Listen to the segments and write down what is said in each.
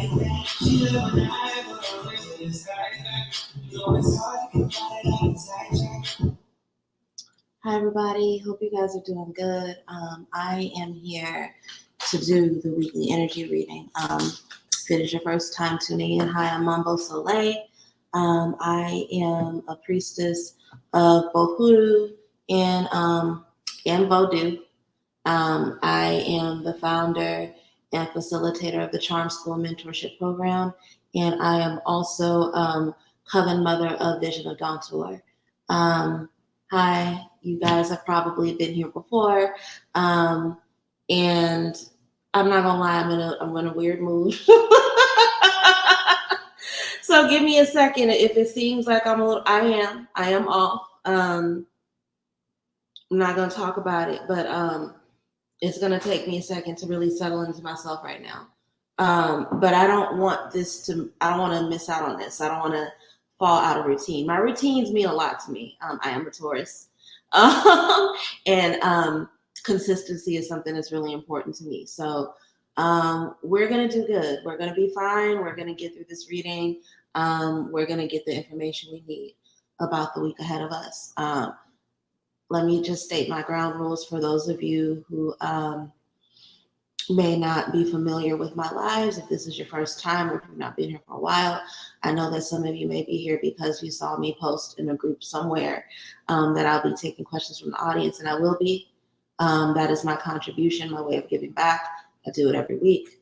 Hi, everybody. Hope you guys are doing good. I am here to do the weekly energy reading. If it is your first time tuning in, hi, I'm Mambo Soleil. I am a priestess of both Hoodoo and Vodou. I am the founder and facilitator of the Charm School Mentorship Program, and I am also Coven Mother of Vision of Dawn Tour. Hi, you guys have probably been here before, and I'm not gonna lie, I'm in a weird mood. So give me a second. If it seems like I'm I am off. I'm not gonna talk about it, but it's gonna take me a second to really settle into myself right now. But I don't want to miss out on this. I don't want to fall out of routine. My routines mean a lot to me. I am a Taurus. And consistency is something that's really important to me. So we're going to do good. We're going to be fine. We're going to get through this reading. We're going to get the information we need about the week ahead of us. Let me just state my ground rules for those of you who may not be familiar with my lives. If this is your first time or if you've not been here for a while, I know that some of you may be here because you saw me post in a group somewhere that I'll be taking questions from the audience, and I will be. That is my contribution, my way of giving back. I do it every week.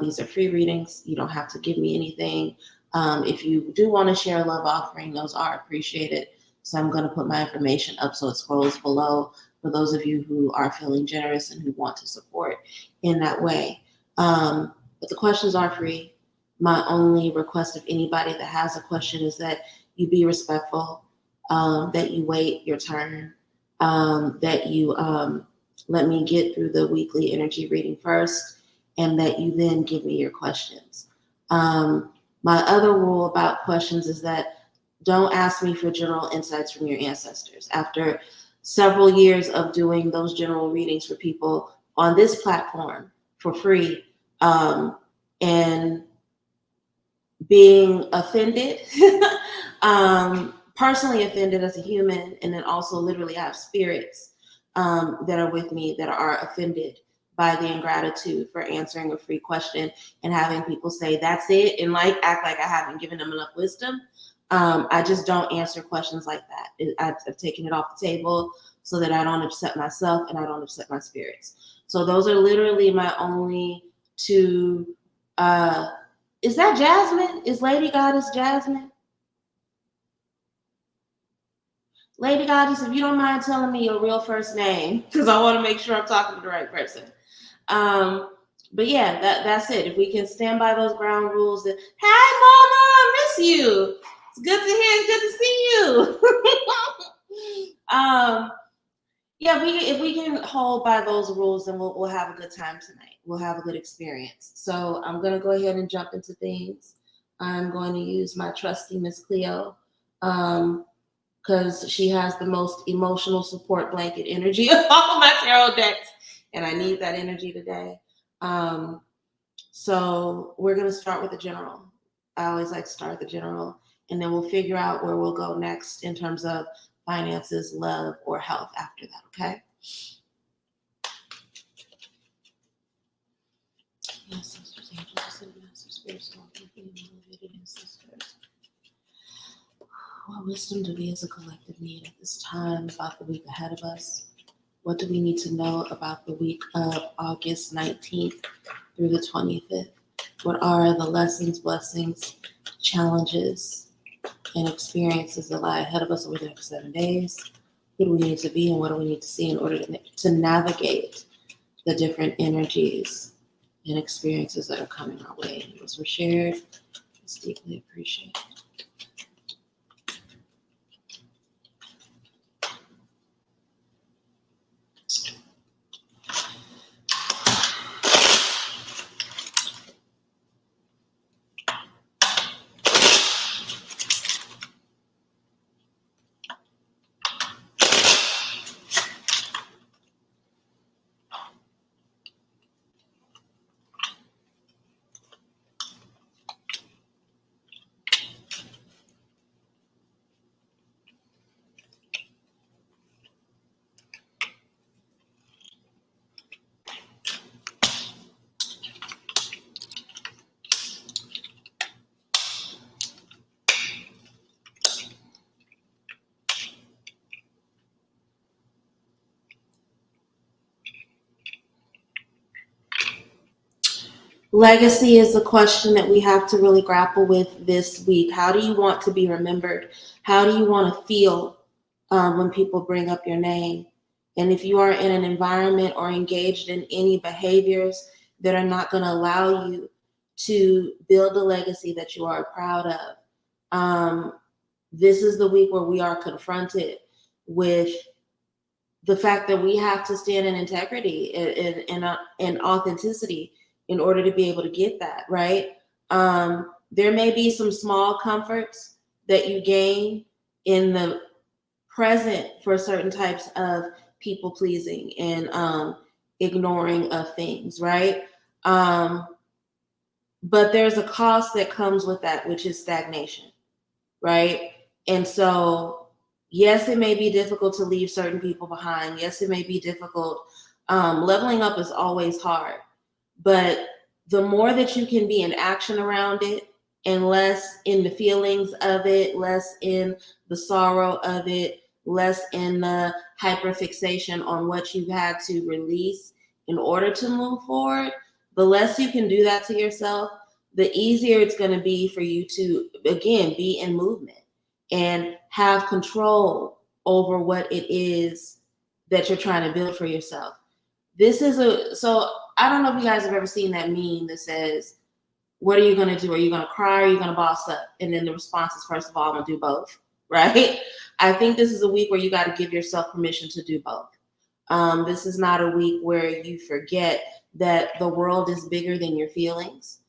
These are free readings. You don't have to give me anything. If you do want to share a love offering, those are appreciated. So I'm going to put my information up so it scrolls below for those of you who are feeling generous and who want to support in that way. But the questions are free. My only request of anybody that has a question is that you be respectful, that you wait your turn, that you let me get through the weekly energy reading first, and that you then give me your questions. My other rule about questions is that don't ask me for general insights from your ancestors. After several years of doing those general readings for people on this platform for free, and being offended, personally offended as a human, and then also literally I have spirits that are with me that are offended by the ingratitude for answering a free question and having people say that's it and act like I haven't given them enough wisdom. I just don't answer questions like that. I've taken it off the table so that I don't upset myself and I don't upset my spirits. So those are literally my only two. Is that Jasmine? Is Lady Goddess Jasmine? Lady Goddess, if you don't mind telling me your real first name, because I want to make sure I'm talking to the right person. But yeah, that's it. If we can stand by those ground rules. Hey, Mama, I miss you. It's good to hear. Good to see you. Yeah, if we can hold by those rules, then we'll have a good time tonight. We'll have a good experience. So I'm going to go ahead and jump into things. I'm going to use my trusty Miss Cleo because she has the most emotional support blanket energy of all my tarot decks, and I need that energy today. So we're going to start with the general. I always like to start with the general, and then we'll figure out where we'll go next in terms of finances, love, or health after that, okay? Yes, sisters, angels, ascended masters, spirits, elevated ancestors. What wisdom do we as a collective need at this time about the week ahead of us? What do we need to know about the week of August 19th through the 25th? What are the lessons, blessings, challenges, and experiences that lie ahead of us over the next 7 days? Who do we need to be and what do we need to see in order to navigate the different energies and experiences that are coming our way? Those were shared. It's deeply appreciated. Legacy is a question that we have to really grapple with this week. How do you want to be remembered? How do you want to feel when people bring up your name? And if you are in an environment or engaged in any behaviors that are not going to allow you to build a legacy that you are proud of, this is the week where we are confronted with the fact that we have to stand in integrity and authenticity in order to be able to get that, right? There may be some small comforts that you gain in the present for certain types of people pleasing and ignoring of things, right? But there's a cost that comes with that, which is stagnation, right? And so, yes, it may be difficult to leave certain people behind. Yes, it may be difficult. Leveling up is always hard. But the more that you can be in action around it and less in the feelings of it, less in the sorrow of it, less in the hyperfixation on what you've had to release in order to move forward, the less you can do that to yourself, the easier it's going to be for you to, again, be in movement and have control over what it is that you're trying to build for yourself. So I don't know if you guys have ever seen that meme that says, what are you going to do? Are you going to cry or are you going to boss up? And then the response is, first of all, I'm going to do both, right? I think this is a week where you got to give yourself permission to do both. This is not a week where you forget that the world is bigger than your feelings,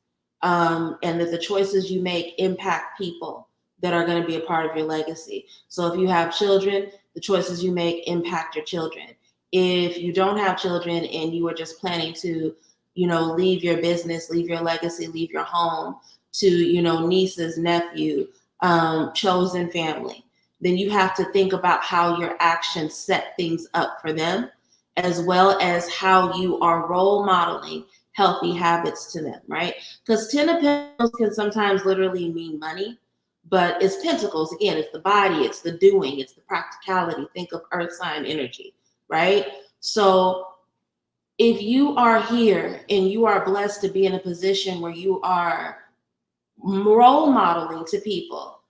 and that the choices you make impact people that are going to be a part of your legacy. So if you have children, the choices you make impact your children. If you don't have children and you are just planning to, leave your business, leave your legacy, leave your home to, nieces, nephew, chosen family, then you have to think about how your actions set things up for them, as well as how you are role modeling healthy habits to them, right? Because 10 of Pentacles can sometimes literally mean money, but it's Pentacles. Again, it's the body, it's the doing, it's the practicality. Think of earth sign energy, right? So if you are here and you are blessed to be in a position where you are role modeling to people,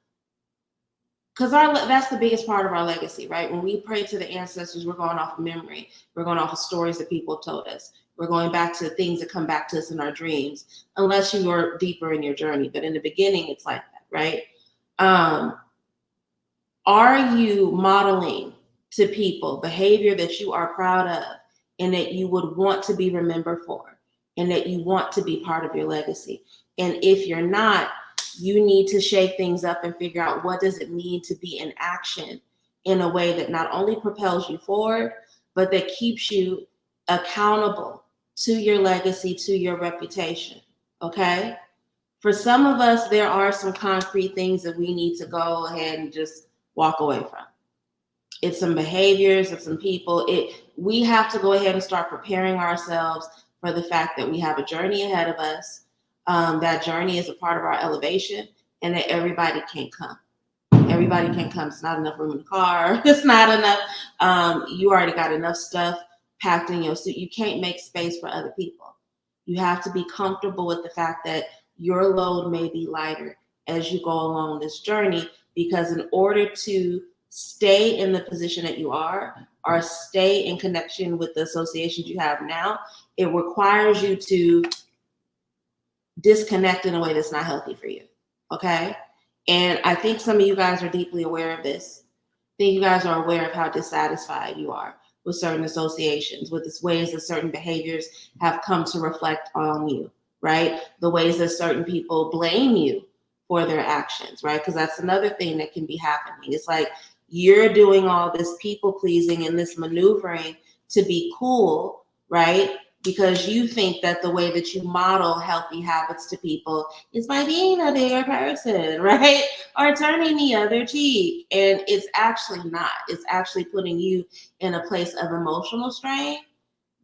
because that's the biggest part of our legacy, right? When we pray to the ancestors, we're going off of memory. We're going off of stories that people have told us. We're going back to things that come back to us in our dreams, unless you are deeper in your journey. But in the beginning, it's like that, right? Are you modeling to people behavior that you are proud of and that you would want to be remembered for and that you want to be part of your legacy? And if you're not, you need to shake things up and figure out what does it mean to be in action in a way that not only propels you forward, but that keeps you accountable to your legacy, to your reputation, okay? For some of us, there are some concrete things that we need to go ahead and just walk away from. It's some behaviors, it's some people. We have to go ahead and start preparing ourselves for the fact that we have a journey ahead of us. That journey is a part of our elevation, and that everybody can't come. Everybody can't come. It's not enough room in the car. It's not enough. You already got enough stuff packed in your suit. You can't make space for other people. You have to be comfortable with the fact that your load may be lighter as you go along this journey, because in order to stay in the position that you are or stay in connection with the associations you have now, it requires you to disconnect in a way that's not healthy for you, okay? And I think some of you guys are deeply aware of this. I think you guys are aware of how dissatisfied you are with certain associations, with the ways that certain behaviors have come to reflect on you, right? The ways that certain people blame you for their actions, right? Because that's another thing that can be happening. It's like you're doing all this people pleasing and this maneuvering to be cool, right? Because you think that the way that you model healthy habits to people is by being a bigger person, right? Or turning the other cheek. And it's actually not. It's actually putting you in a place of emotional strain,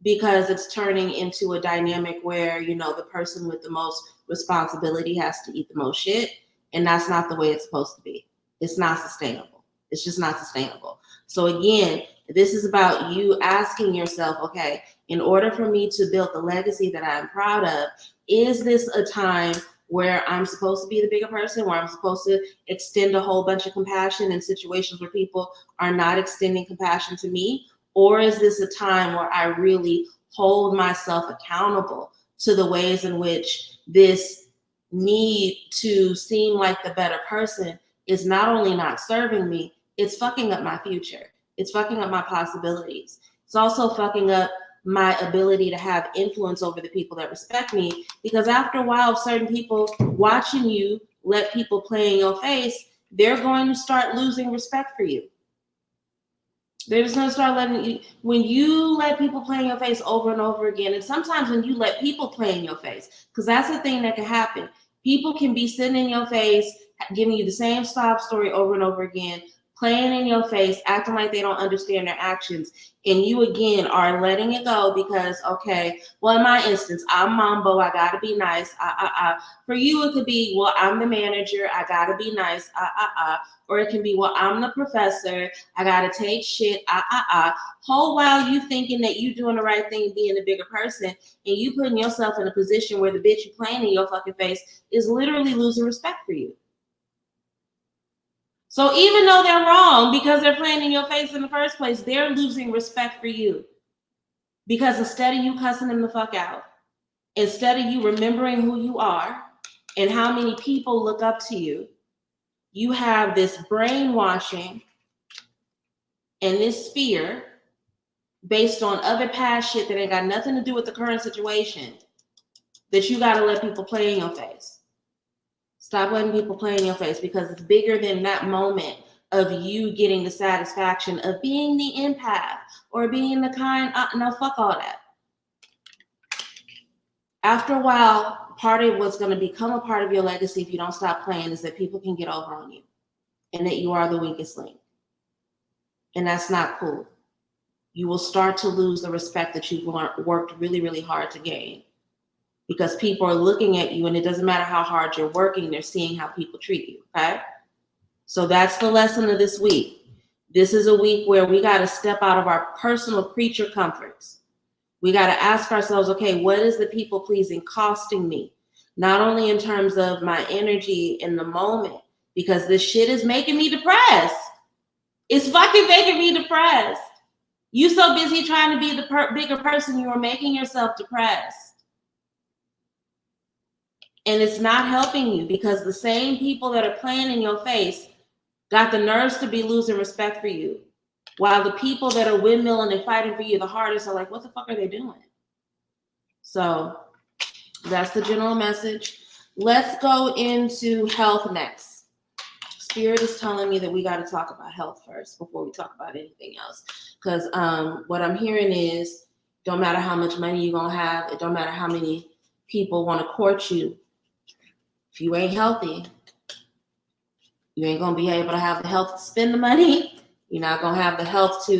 because it's turning into a dynamic where, the person with the most responsibility has to eat the most shit. And that's not the way it's supposed to be. It's not sustainable. It's just not sustainable. So again, This is about you asking yourself, okay, in order for me to build the legacy that I'm proud of, is this a time where I'm supposed to be the bigger person, where I'm supposed to extend a whole bunch of compassion in situations where people are not extending compassion to me? Or is this a time where I really hold myself accountable to the ways in which this need to seem like the better person is not only not serving me, it's fucking up my future. It's fucking up my possibilities. It's also fucking up my ability to have influence over the people that respect me, because after a while, certain people watching you let people play in your face, they're going to start losing respect for you. They're just gonna start letting you, when you let people play in your face over and over again, and sometimes when you let people play in your face, because that's the thing that can happen. People can be sitting in your face, giving you the same sob story over and over again, playing in your face, acting like they don't understand their actions, and you again are letting it go because, okay, well, in my instance, I'm Mambo, I gotta be nice. For you, it could be, well, I'm the manager, I gotta be nice. Or it can be, well, I'm the professor, I gotta take shit. Whole while you thinking that you doing the right thing, being the bigger person, and you putting yourself in a position where the bitch you playing in your fucking face is literally losing respect for you. So even though they're wrong because they're playing in your face in the first place, they're losing respect for you. Because instead of you cussing them the fuck out, instead of you remembering who you are and how many people look up to you, you have this brainwashing and this fear based on other past shit that ain't got nothing to do with the current situation that you gotta let people play in your face. Stop letting people play in your face, because it's bigger than that moment of you getting the satisfaction of being the empath or being the kind. No, fuck all that. After a while, part of what's going to become a part of your legacy if you don't stop playing is that people can get over on you and that you are the weakest link. And that's not cool. You will start to lose the respect that you've worked really, really hard to gain, because people are looking at you, and it doesn't matter how hard you're working, they're seeing how people treat you, okay? So that's the lesson of this week. This is a week where we got to step out of our personal creature comforts. We got to ask ourselves, okay, what is the people pleasing costing me? Not only in terms of my energy in the moment, because this shit is making me depressed. It's fucking making me depressed. You so busy trying to be the bigger person, you are making yourself depressed. And it's not helping you, because the same people that are playing in your face got the nerves to be losing respect for you, while the people that are windmilling and fighting for you the hardest are like, what the fuck are they doing? So that's the general message. Let's go into health next. Spirit is telling me that we got to talk about health first before we talk about anything else. Because what I'm hearing is, don't matter how much money you're going to have, it don't matter how many people want to court you. If you ain't healthy, you ain't going to be able to have the health to spend the money. You're not going to have the health to,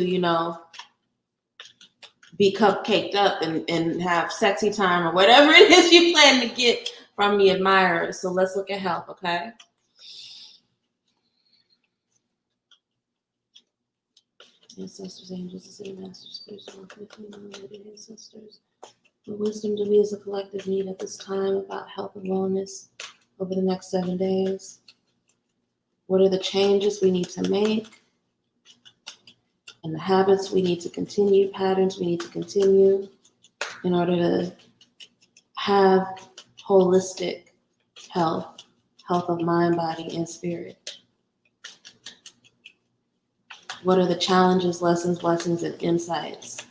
be cupcaked up and have sexy time or whatever it is you plan to get from the admirers. So let's look at health, okay? Ancestors, angels, ascended masters, spiritual ancestors. The wisdom to be as a collective need at this time about health and wellness over the next 7 days. What are the changes we need to make? And the habits we need to continue, patterns we need to continue in order to have holistic health of mind, body, and spirit. What are the challenges, lessons, blessings, and insights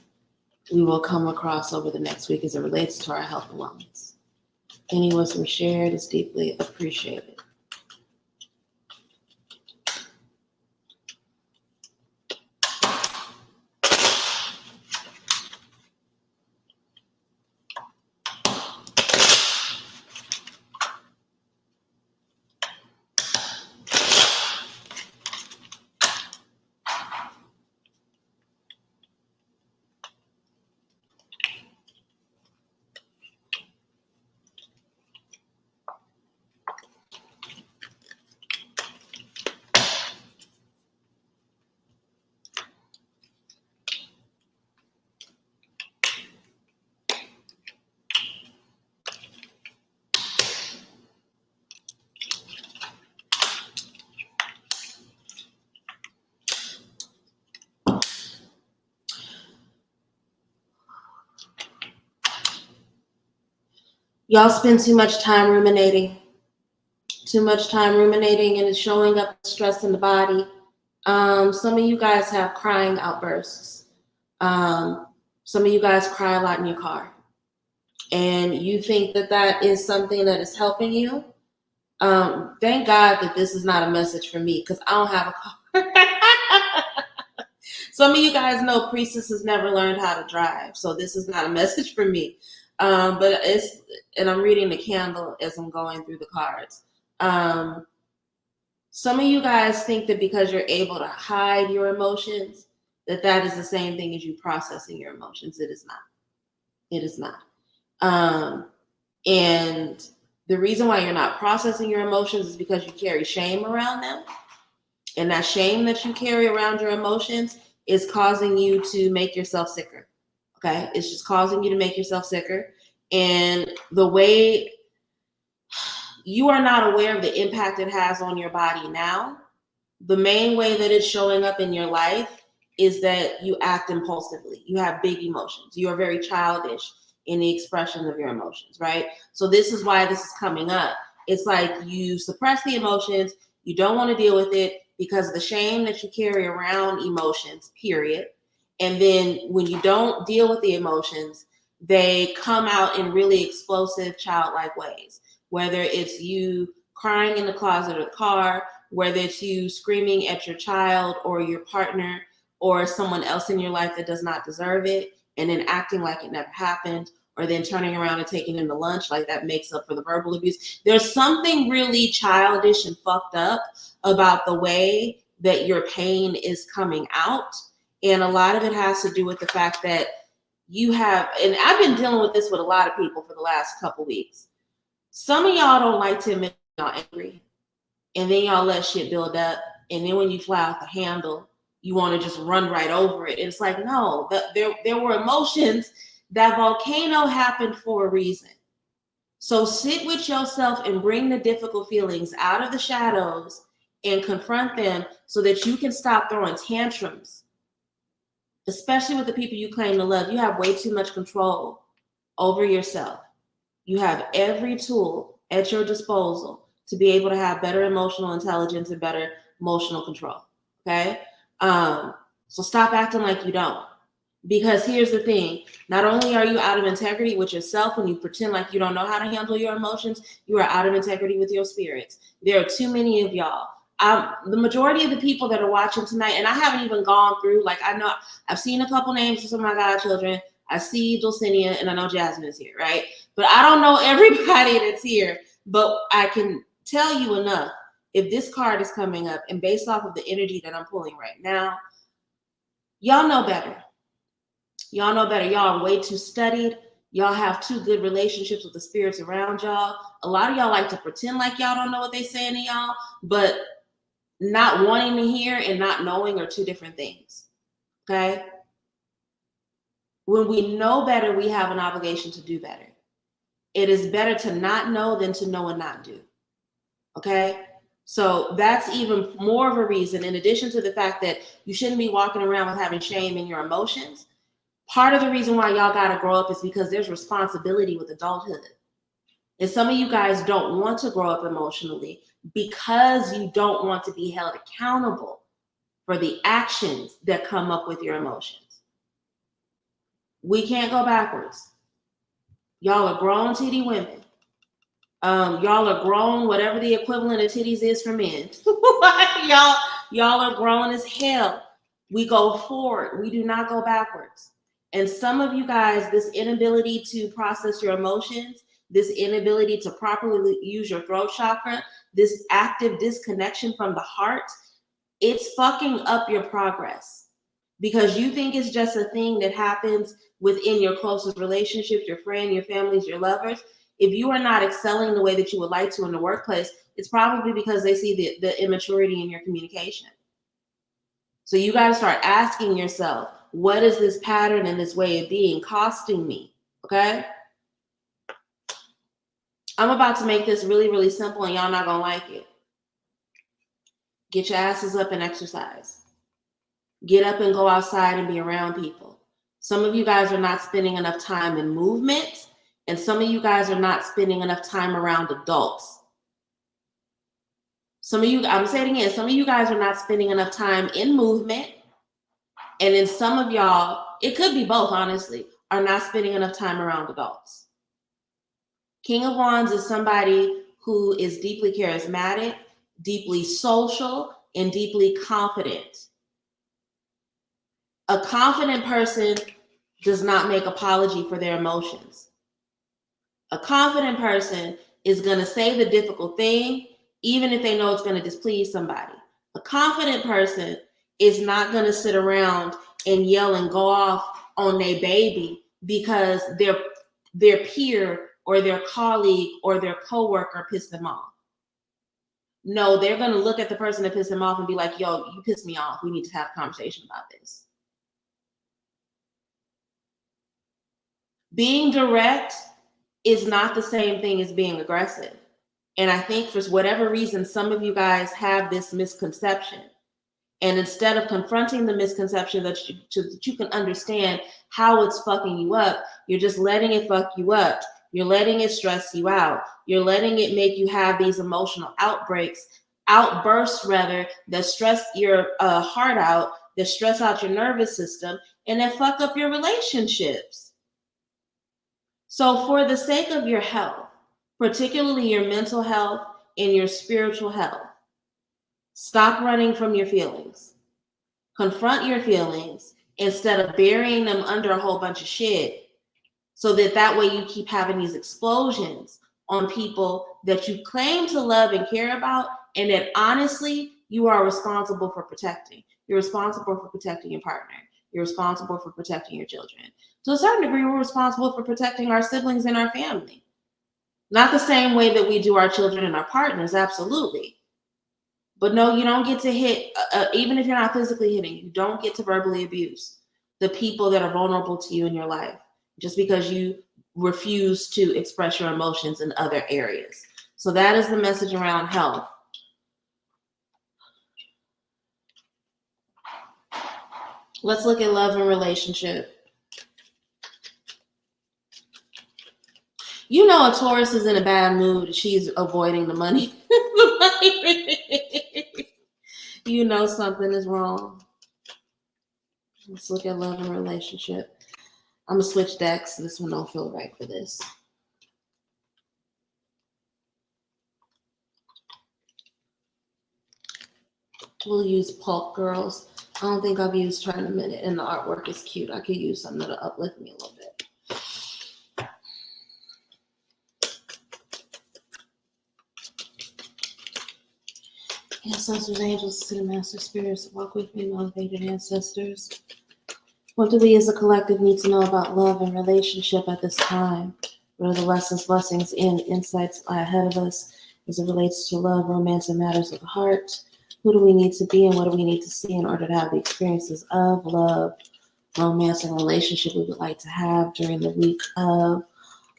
we will come across over the next week as it relates to our health and wellness? Any wisdom shared is deeply appreciated. Y'all spend too much time ruminating. Too much time ruminating, and it's showing up stress in the body. Some of you guys have crying outbursts. Some of you guys cry a lot in your car, and you think that that is something that is helping you. Thank God that this is not a message for me, because I don't have a car. Some of you guys know Priestess has never learned how to drive, so this is not a message for me. But it's, and I'm reading the candle as I'm going through the cards. Some of you guys think that because you're able to hide your emotions, that that is the same thing as you processing your emotions. It is not. It is not. And the reason why you're not processing your emotions is because you carry shame around them. And that shame that you carry around your emotions is causing you to make yourself sicker. Okay? It's just causing you to make yourself sicker. And the way you are not aware of the impact it has on your body now, the main way that it's showing up in your life is that you act impulsively. You have big emotions. You are very childish in the expression of your emotions, right? So this is why this is coming up. It's like you suppress the emotions. You don't want to deal with it because of the shame that you carry around emotions, period. And then when you don't deal with the emotions, they come out in really explosive, childlike ways. Whether it's you crying in the closet or the car, whether it's you screaming at your child or your partner or someone else in your life that does not deserve it, and then acting like it never happened, or then turning around and taking them to lunch, like that makes up for the verbal abuse. There's something really childish and fucked up about the way that your pain is coming out. And a lot of it has to do with the fact that you have, and I've been dealing with this with a lot of people for the last couple weeks. Some of y'all don't like to admit y'all angry, and then y'all let shit build up, and then when you fly out the handle, you want to just run right over it. It's like, no, there were emotions. That volcano happened for a reason. So sit with yourself and bring the difficult feelings out of the shadows and confront them so that you can stop throwing tantrums, especially with the people you claim to love. You have way too much control over yourself. You have every tool at your disposal to be able to have better emotional intelligence and better emotional control. Okay? So stop acting like you don't. Because here's the thing, not only are you out of integrity with yourself when you pretend like you don't know how to handle your emotions, you are out of integrity with your spirits. There are too many of y'all. The majority of the people that are watching tonight, and I haven't even gone through, like, I know I've seen a couple names of some of my godchildren. I see Dulcinea, and I know Jasmine is here, right? But I don't know everybody that's here. But I can tell you enough. If this card is coming up, and based off of the energy that I'm pulling right now, y'all know better. Y'all know better. Y'all are way too studied. Y'all have too good relationships with the spirits around y'all. A lot of y'all like to pretend like y'all don't know what they're saying to y'all, but not wanting to hear and not knowing are two different things. Okay? When we know better, we have an obligation to do better. It is better to not know than to know and not do. Okay? So that's even more of a reason, in addition to the fact that you shouldn't be walking around with having shame in your emotions. Part of the reason why y'all got to grow up is because there's responsibility with adulthood. And some of you guys don't want to grow up emotionally because you don't want to be held accountable for the actions that come up with your emotions. We can't go backwards. Y'all are grown titty women. Y'all are grown, whatever the equivalent of titties is for men. y'all are grown as hell. We go forward. We do not go backwards. And some of you guys, this inability to process your emotions, this inability to properly use your throat chakra, this active disconnection from the heart, it's fucking up your progress. Because you think it's just a thing that happens within your closest relationships, your friend, your families, your lovers. If you are not excelling the way that you would like to in the workplace, it's probably because they see the immaturity in your communication. So you got to start asking yourself, what is this pattern and this way of being costing me? Okay? I'm about to make this really, really simple, and y'all not going to like it. Get your asses up and exercise. Get up and go outside and be around people. Some of you guys are not spending enough time in movement, And some of you guys are not spending enough time around adults. Some of you, I'm saying it again, some of you guys are not spending enough time in movement. And then some of y'all, it could be both, honestly, are not spending enough time around adults. King of Wands is somebody who is deeply charismatic, deeply social, and deeply confident. A confident person does not make apology for their emotions. A confident person is going to say the difficult thing, even if they know it's going to displease somebody. A confident person is not going to sit around and yell and go off on their baby because their peer or their colleague or their coworker pissed them off. No, they're going to look at the person that pissed them off and be like, yo, you pissed me off. We need to have a conversation about this. Being direct is not the same thing as being aggressive. And I think for whatever reason, some of you guys have this misconception. And instead of confronting the misconception that you can understand how it's fucking you up, you're just letting it fuck you up. You're letting it stress you out. You're letting it make you have these emotional outbursts rather, that stress your heart out, that stress out your nervous system, and that fuck up your relationships. So for the sake of your health, particularly your mental health and your spiritual health, stop running from your feelings. Confront your feelings instead of burying them under a whole bunch of shit, so that way you keep having these explosions on people that you claim to love and care about, and that honestly you are responsible for protecting. You're responsible for protecting your partner. You're responsible for protecting your children. To a certain degree, we're responsible for protecting our siblings and our family. Not the same way that we do our children and our partners, absolutely. But no, you don't get to hit, even if you're not physically hitting, you don't get to verbally abuse the people that are vulnerable to you in your life just because you refuse to express your emotions in other areas. So that is the message around health. Let's look at love and relationship. You know a Taurus is in a bad mood. She's avoiding the money. You know something is wrong. Let's look at love and relationship. I'm going to switch decks. This one don't feel right for this. We'll use Pulp Girls. I don't think I've used her in a minute, and the artwork is cute. I could use something that'll uplift me a little bit. Ancestors, angels, city master spirits, walk with me, motivated ancestors. What do we as a collective need to know about love and relationship at this time? What are the lessons, blessings, and insights lie ahead of us as it relates to love, romance, and matters of the heart? Who do we need to be and what do we need to see in order to have the experiences of love, romance, and relationship we would like to have during the week of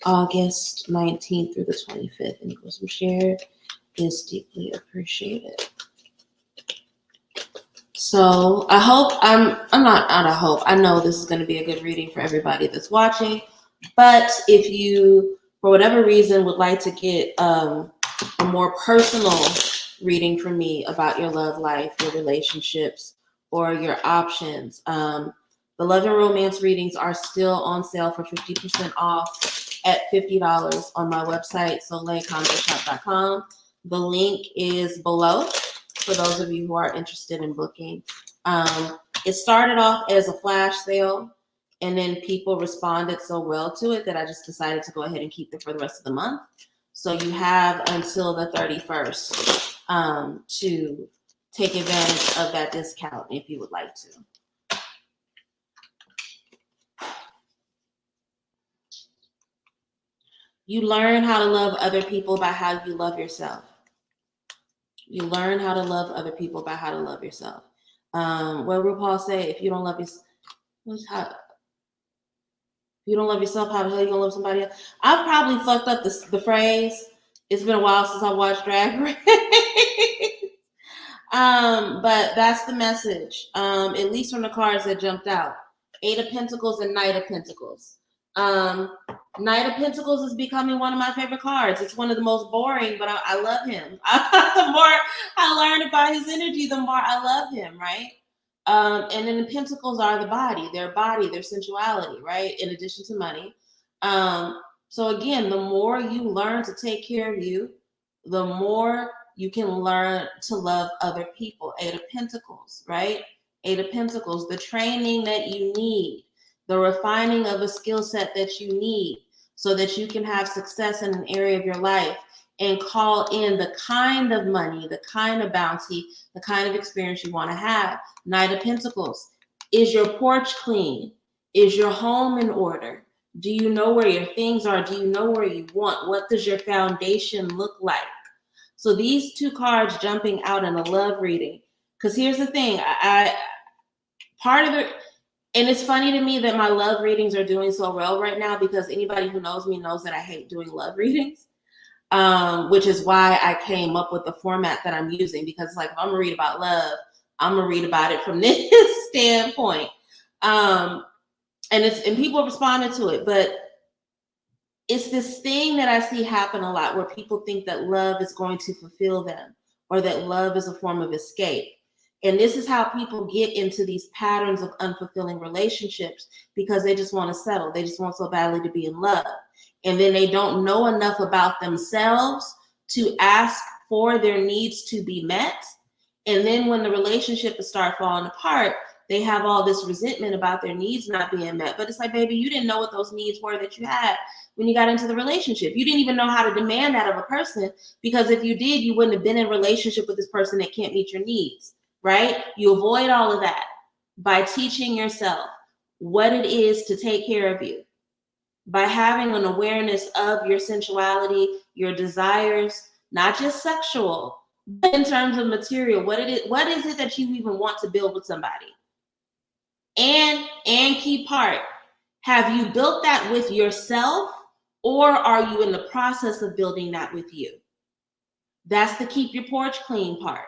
August 19th through the 25th? Any questions shared is deeply appreciated. So I hope I know this is going to be a good reading for everybody that's watching. But if you, for whatever reason, would like to get a more personal reading from me about your love life, your relationships, or your options, the love and romance readings are still on sale for 50% off at $50 on my website, soleilcondoshop.com. The link is below for those of you who are interested in booking. It started off as a flash sale, and then people responded so well to it that I just decided to go ahead and keep it for the rest of the month. So you have until the 31st to take advantage of that discount if you would like to. You learn how to love other people by how you love yourself. You learn how to love other people by how to love yourself. What RuPaul say, if you don't love yourself, how the hell are you gonna love somebody else? I've probably fucked up the phrase. It's been a while since I watched Drag Race. But that's the message. At least from the cards that jumped out. 8 of Pentacles and Knight of Pentacles. Knight of Pentacles is becoming one of my favorite cards. It's one of the most boring, but I love him. The more I learn about his energy, the more I love him, right? And then the Pentacles are the body, their sensuality, right? In addition to money. So again, the more you learn to take care of you, the more you can learn to love other people. Eight of Pentacles, right? Eight of Pentacles, the training that you need, the refining of a skill set that you need so that you can have success in an area of your life and call in the kind of money, the kind of bounty, the kind of experience you want to have. Knight of Pentacles. Is your porch clean? Is your home in order? Do you know where your things are? Do you know where you want? What does your foundation look like? So these two cards jumping out in a love reading. Because here's the thing, I part of it, and it's funny to me that my love readings are doing so well right now, because anybody who knows me knows that I hate doing love readings, which is why I came up with the format that I'm using, because like if I'm gonna read about love, I'm gonna read about it from this standpoint. And people responded to it, but it's this thing that I see happen a lot where people think that love is going to fulfill them, or that love is a form of escape. And this is how people get into these patterns of unfulfilling relationships, because they just want to settle. They just want so badly to be in love. And then they don't know enough about themselves to ask for their needs to be met. And then when the relationship starts falling apart, they have all this resentment about their needs not being met. But it's like, baby, you didn't know what those needs were that you had when you got into the relationship. You didn't even know how to demand that of a person, because if you did, you wouldn't have been in a relationship with this person that can't meet your needs, right? You avoid all of that by teaching yourself what it is to take care of you, by having an awareness of your sensuality, your desires, not just sexual, but in terms of material. What is it that you even want to build with somebody? And key part, have you built that with yourself, or are you in the process of building that with you? That's the keep your porch clean part.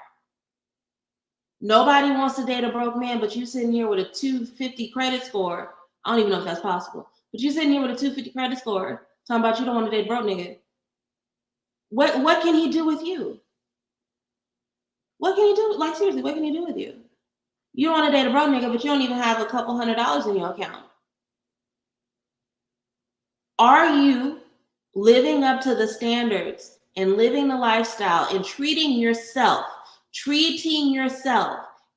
Nobody wants to date a broke man, but you sitting here with a 250 credit score. I don't even know if that's possible, but you sitting here with a 250 credit score talking about you don't want to date a broke nigga. What can he do with you? What can he do? Like, seriously, what can he do with you? You don't want to date a broke nigga, but you don't even have a couple $100 in your account. Are you living up to the standards and living the lifestyle and treating yourself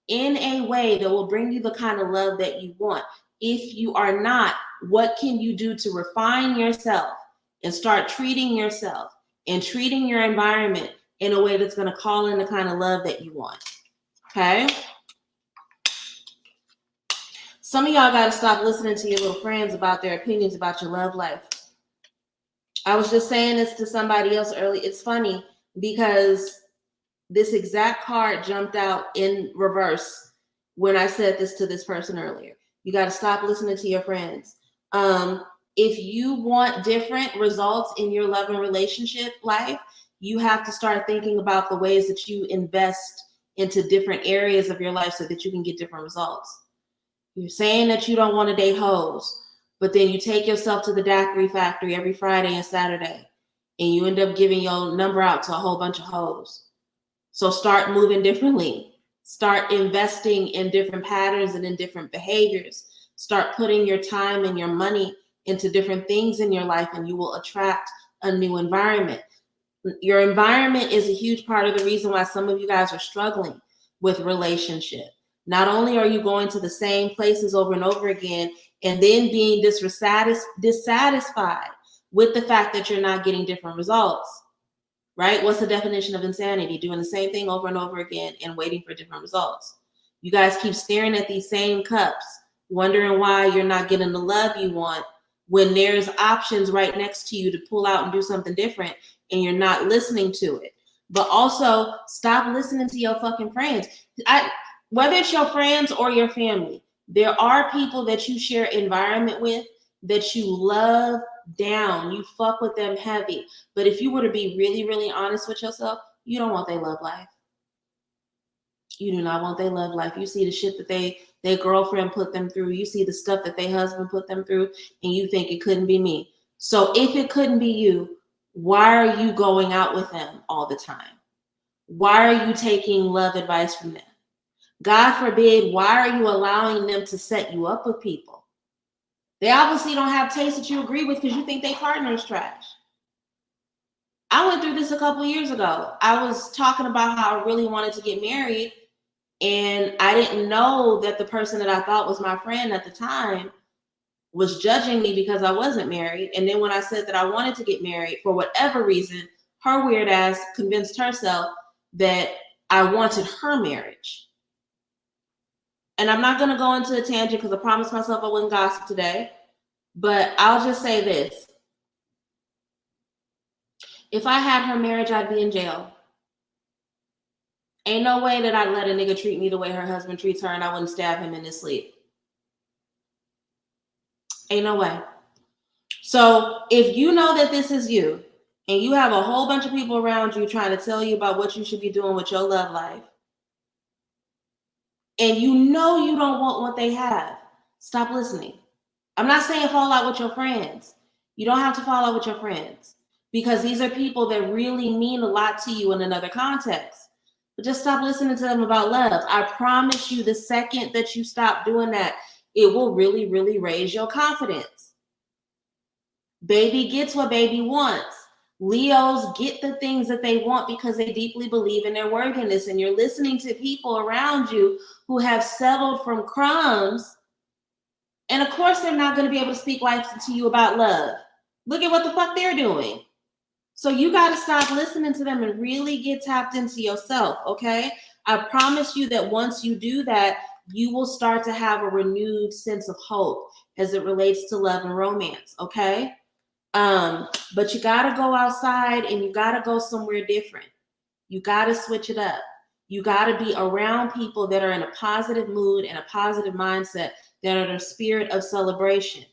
in a way that will bring you the kind of love that you want? If you are not, what can you do to refine yourself and start treating yourself and treating your environment in a way that's going to call in the kind of love that you want? Okay? Some of y'all got to stop listening to your little friends about their opinions about your love life. I was just saying this to somebody else early. It's funny because this exact card jumped out in reverse when I said this to this person earlier. You got to stop listening to your friends. If you want different results in your love and relationship life, you have to start thinking about the ways that you invest into different areas of your life so that you can get different results. You're saying that you don't want to date hoes, but then you take yourself to the daiquiri factory every Friday and Saturday, and you end up giving your number out to a whole bunch of hoes. So start moving differently. Start investing in different patterns and in different behaviors. Start putting your time and your money into different things in your life, and you will attract a new environment. Your environment is a huge part of the reason why some of you guys are struggling with relationship. Not only are you going to the same places over and over again and then being dissatisfied with the fact that you're not getting different results, right? What's the definition of insanity? Doing the same thing over and over again and waiting for different results. You guys keep staring at these same cups, wondering why you're not getting the love you want when there's options right next to you to pull out and do something different, and you're not listening to it. But also, stop listening to your fucking friends. Whether it's your friends or your family, there are people that you share environment with that you love down. You fuck with them heavy. But if you were to be really, really honest with yourself, you don't want their love life. You do not want their love life. You see the shit that their girlfriend put them through. You see the stuff that their husband put them through, and you think it couldn't be me. So if it couldn't be you, why are you going out with them all the time? Why are you taking love advice from them? God forbid, why are you allowing them to set you up with people? They obviously don't have taste that you agree with because you think their partner is trash. I went through this a couple years ago. I was talking about how I really wanted to get married, and I didn't know that the person that I thought was my friend at the time was judging me because I wasn't married. And then when I said that I wanted to get married, for whatever reason, her weird ass convinced herself that I wanted her marriage. And I'm not going to go into a tangent because I promised myself I wouldn't gossip today. But I'll just say this. If I had her marriage, I'd be in jail. Ain't no way that I'd let a nigga treat me the way her husband treats her and I wouldn't stab him in his sleep. Ain't no way. So if you know that this is you and you have a whole bunch of people around you trying to tell you about what you should be doing with your love life, and you know you don't want what they have, stop listening. I'm not saying fall out with your friends. You don't have to fall out with your friends because these are people that really mean a lot to you in another context. But just stop listening to them about love. I promise you, the second that you stop doing that, it will really, really raise your confidence. Baby gets what baby wants. Leos get the things that they want because they deeply believe in their worthiness. And you're listening to people around you who have settled from crumbs. And of course, they're not going to be able to speak life to you about love. Look at what the fuck they're doing. So you got to stop listening to them and really get tapped into yourself, okay? I promise you that once you do that, you will start to have a renewed sense of hope as it relates to love and romance, okay? But you got to go outside and you got to go somewhere different. You got to switch it up. You got to be around people that are in a positive mood and a positive mindset, that are the spirit of celebration.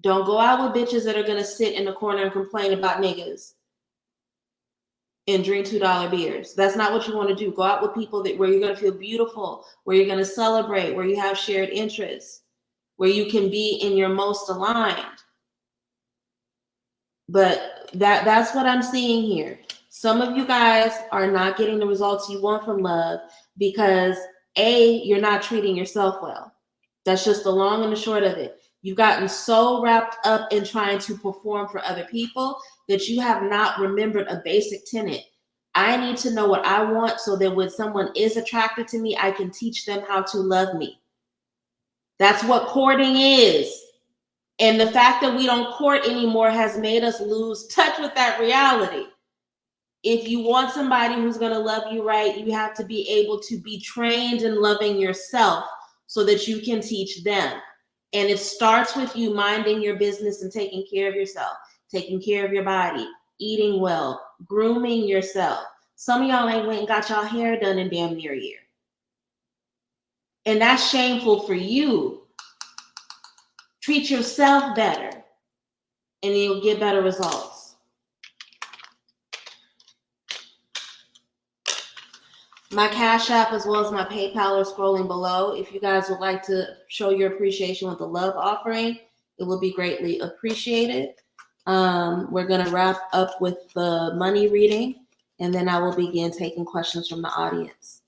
Don't go out with bitches that are going to sit in the corner and complain about niggas and drink $2 beers. That's not what you want to do. Go out with people that where you're going to feel beautiful, where you're going to celebrate, where you have shared interests, where you can be in your most aligned. But that's what I'm seeing here. Some of you guys are not getting the results you want from love because A, you're not treating yourself well. That's just the long and the short of it. You've gotten so wrapped up in trying to perform for other people that you have not remembered a basic tenet. I need to know what I want so that when someone is attracted to me, I can teach them how to love me. That's what courting is. And the fact that we don't court anymore has made us lose touch with that reality. If you want somebody who's going to love you right, you have to be able to be trained in loving yourself so that you can teach them. And it starts with you minding your business and taking care of yourself, taking care of your body, eating well, grooming yourself. Some of y'all ain't went and got y'all hair done in damn near a year. And that's shameful for you. Treat yourself better, and you'll get better results. My Cash App as well as my PayPal are scrolling below. If you guys would like to show your appreciation with a love offering, it will be greatly appreciated. We're going to wrap up with the money reading, and then I will begin taking questions from the audience.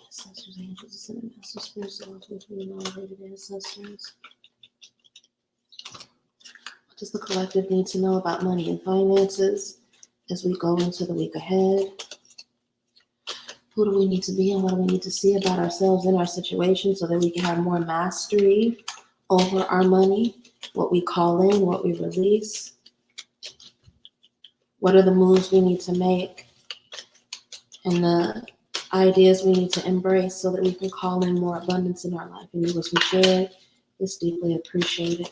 Ancestors, angels, ascended masters, spirits, elevated ancestors. What does the collective need to know about money and finances as we go into the week ahead? Who do we need to be and what do we need to see about ourselves and our situation so that we can have more mastery over our money, what we call in, what we release? What are the moves we need to make and the ideas we need to embrace so that we can call in more abundance in our life? And you was shared. It's deeply appreciated.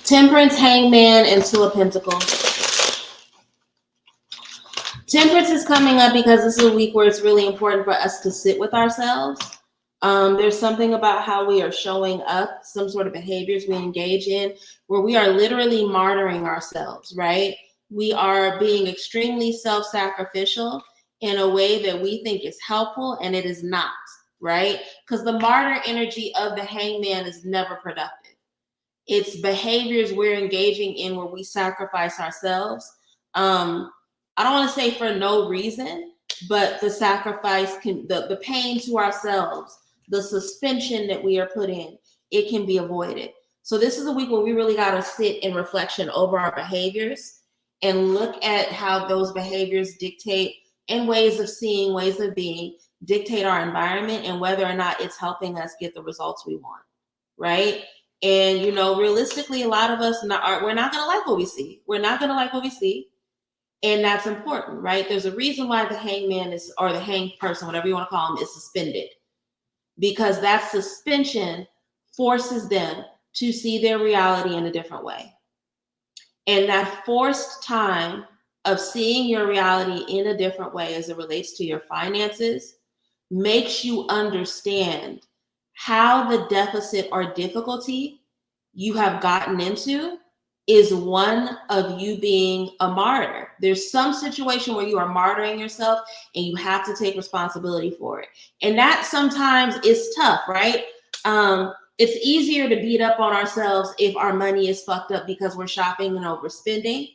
Temperance, Hangman, and Two of Pentacles. Temperance is coming up because this is a week where it's really important for us to sit with ourselves. There's something about how we are showing up, some sort of behaviors we engage in, where we are literally martyring ourselves, right? We are being extremely self-sacrificial in a way that we think is helpful, and it is not, right? Because the martyr energy of the hangman is never productive. It's behaviors we're engaging in where we sacrifice ourselves. I don't want to say for no reason, but the sacrifice can, the pain to ourselves, the suspension that we are put in, it can be avoided. So this is a week where we really got to sit in reflection over our behaviors and look at how those behaviors dictate, and ways of seeing, ways of being, dictate our environment and whether or not it's helping us get the results we want, right? And, you know, realistically, a lot of us, we're not going to like what we see. We're not going to like what we see. And that's important, right? There's a reason why the hangman is, or the hanged person, whatever you want to call them, is suspended. Because that suspension forces them to see their reality in a different way. And that forced time of seeing your reality in a different way as it relates to your finances makes you understand how the deficit or difficulty you have gotten into is one of you being a martyr. There's some situation where you are martyring yourself and you have to take responsibility for it. And that sometimes is tough, right? It's easier to beat up on ourselves if our money is fucked up because we're shopping and overspending.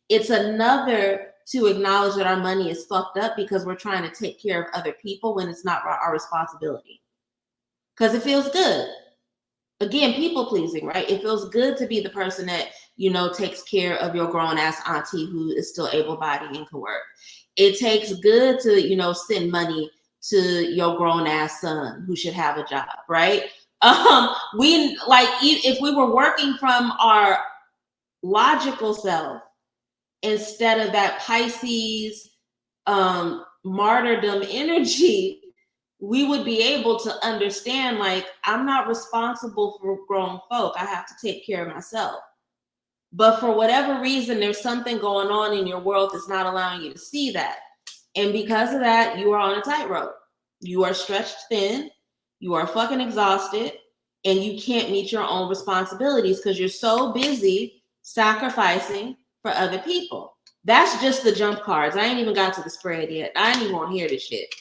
It's another to acknowledge that our money is fucked up because we're trying to take care of other people when it's not our responsibility. Because it feels good. Again, people pleasing, right? It feels good to be the person that, you know, takes care of your grown ass auntie who is still able-bodied and can work. It takes good to, you know, send money to your grown ass son who should have a job, right? We like, if we were working from our logical self instead of that Pisces martyrdom energy, we would be able to understand, like, I'm not responsible for grown folk. I have to take care of myself. But for whatever reason, there's something going on in your world that's not allowing you to see that. And because of that, you are on a tightrope. You are stretched thin. You are fucking exhausted. And you can't meet your own responsibilities because you're so busy sacrificing for other people. That's just the jump cards. I ain't even got to the spread yet. I ain't even want to hear this shit.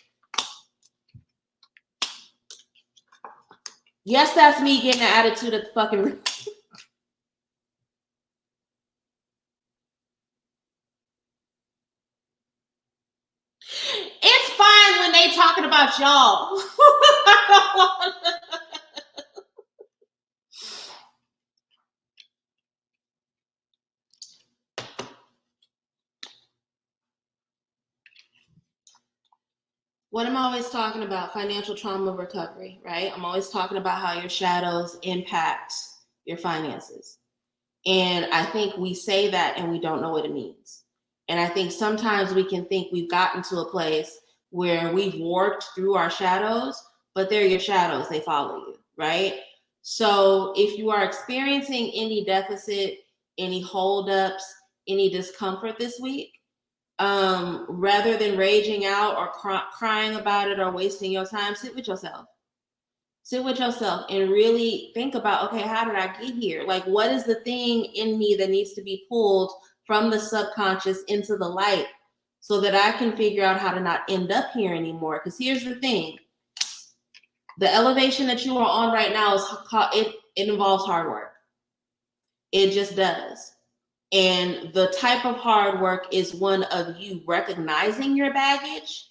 Yes, that's me getting an attitude at the fucking... It's fine when they talking about y'all. What I'm always talking about, financial trauma recovery, right? I'm always talking about how your shadows impact your finances. And I think we say that and we don't know what it means. And I think sometimes we can think we've gotten to a place where we've worked through our shadows, but they're your shadows, they follow you, right? So if you are experiencing any deficit, any holdups, any discomfort this week, rather than raging out or crying about it or wasting your time, sit with yourself. Sit with yourself and really think about, okay, how did I get here? Like, what is the thing in me that needs to be pulled from the subconscious into the light so that I can figure out how to not end up here anymore? Because here's the thing. The elevation that you are on right now is it involves hard work. It just does. And the type of hard work is one of you recognizing your baggage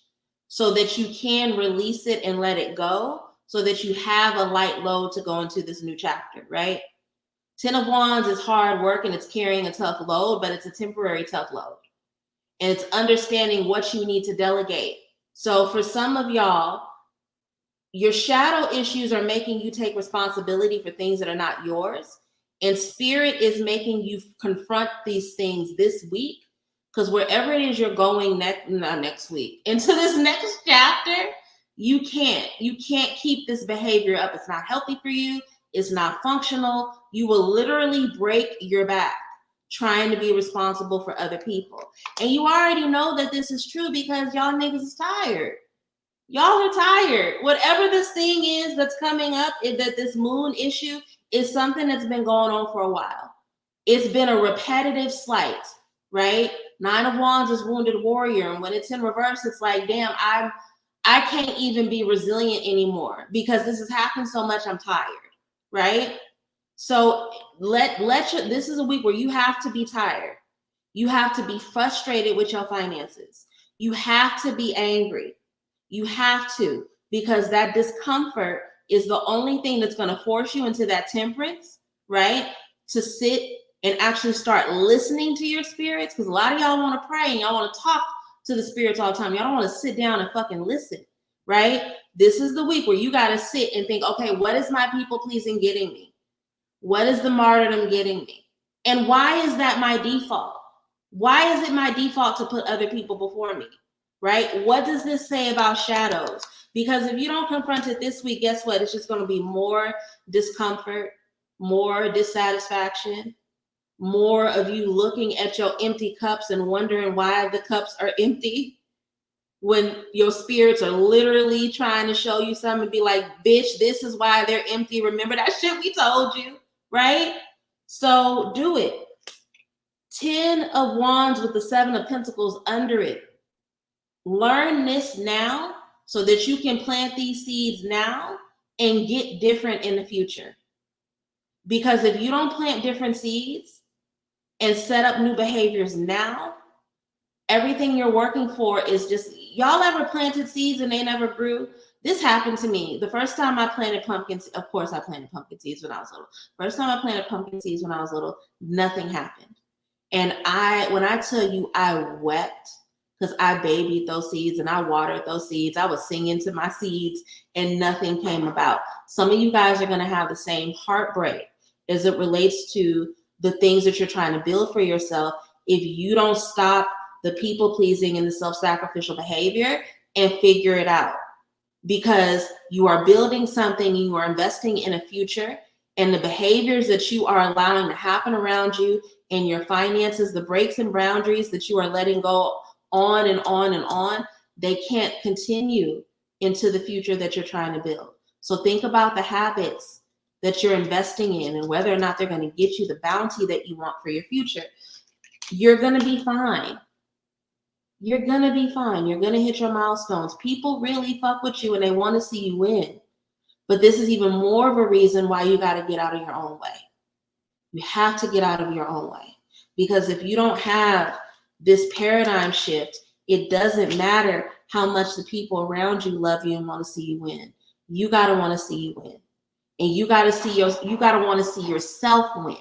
so that you can release it and let it go, so that you have a light load to go into this new chapter, right? 10 of Wands is hard work and it's carrying a tough load, but it's a temporary tough load. And it's understanding what you need to delegate. So for some of y'all, your shadow issues are making you take responsibility for things that are not yours. And spirit is making you confront these things this week, because wherever it is you're going next week, into this next chapter, you can't keep this behavior up. It's not healthy for you. It's not functional. You will literally break your back trying to be responsible for other people. And you already know that this is true because y'all niggas is tired. Y'all are tired. Whatever this thing is that's coming up, that this moon issue is something that's been going on for a while. It's been a repetitive slight, right? 9 of Wands is wounded warrior. And when it's in reverse, it's like, damn, I can't even be resilient anymore because this has happened so much, I'm tired, right? So this is a week where you have to be tired. You have to be frustrated with your finances. You have to be angry. You have to, because that discomfort is the only thing that's going to force you into that temperance, right? To sit and actually start listening to your spirits. Because a lot of y'all want to pray and y'all want to talk to the spirits all the time. Y'all don't want to sit down and fucking listen, right? This is the week where you got to sit and think, okay, what is my people pleasing getting me? What is the martyrdom getting me? And why is that my default? Why is it my default to put other people before me, right? What does this say about shadows? Because if you don't confront it this week, guess what? It's just going to be more discomfort, more dissatisfaction, more of you looking at your empty cups and wondering why the cups are empty when your spirits are literally trying to show you something and be like, bitch, this is why they're empty. Remember that shit we told you, right? So do it. 10 of Wands with the 7 of Pentacles under it. Learn this now so that you can plant these seeds now and get different in the future. Because if you don't plant different seeds and set up new behaviors now, everything you're working for is just, y'all ever planted seeds and they never grew? This happened to me. The first time I planted pumpkins, of course I planted pumpkin seeds when I was little. First time I planted pumpkin seeds when I was little, nothing happened. And when I tell you I wept because I babied those seeds and I watered those seeds, I was singing to my seeds and nothing came about. Some of you guys are going to have the same heartbreak as it relates to the things that you're trying to build for yourself if you don't stop the people pleasing and the self-sacrificial behavior and figure it out. Because you are building something, you are investing in a future, and the behaviors that you are allowing to happen around you in your finances, the breaks and boundaries that you are letting go on and on and on, they can't continue into the future that you're trying to build. So think about the habits that you're investing in and whether or not they're going to get you the bounty that you want for your future. You're going to be fine. You're going to be fine. You're going to hit your milestones. People really fuck with you and they want to see you win. But this is even more of a reason why you got to get out of your own way. You have to get out of your own way. Because if you don't have this paradigm shift, it doesn't matter how much the people around you love you and want to see you win. You got to want to see you win. And you got to want to see yourself win.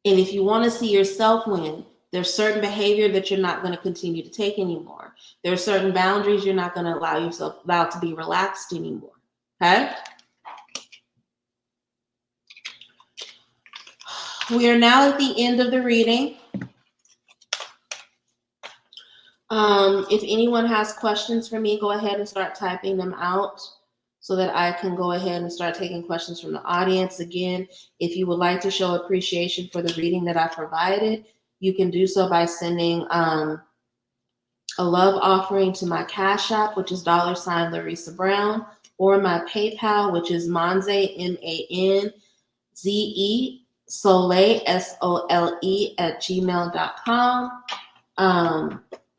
And if you want to see yourself win, there's certain behavior that you're not going to continue to take anymore. There are certain boundaries you're not going to allow to be relaxed anymore. Okay? We are now at the end of the reading. If anyone has questions for me, go ahead and start typing them out so that I can go ahead and start taking questions from the audience. Again, if you would like to show appreciation for the reading that I provided, you can do so by sending a love offering to my Cash App, which is $ Larissa Brown, or my PayPal, which is Manze, MANZE, Soleil, SOLE, @gmail.com.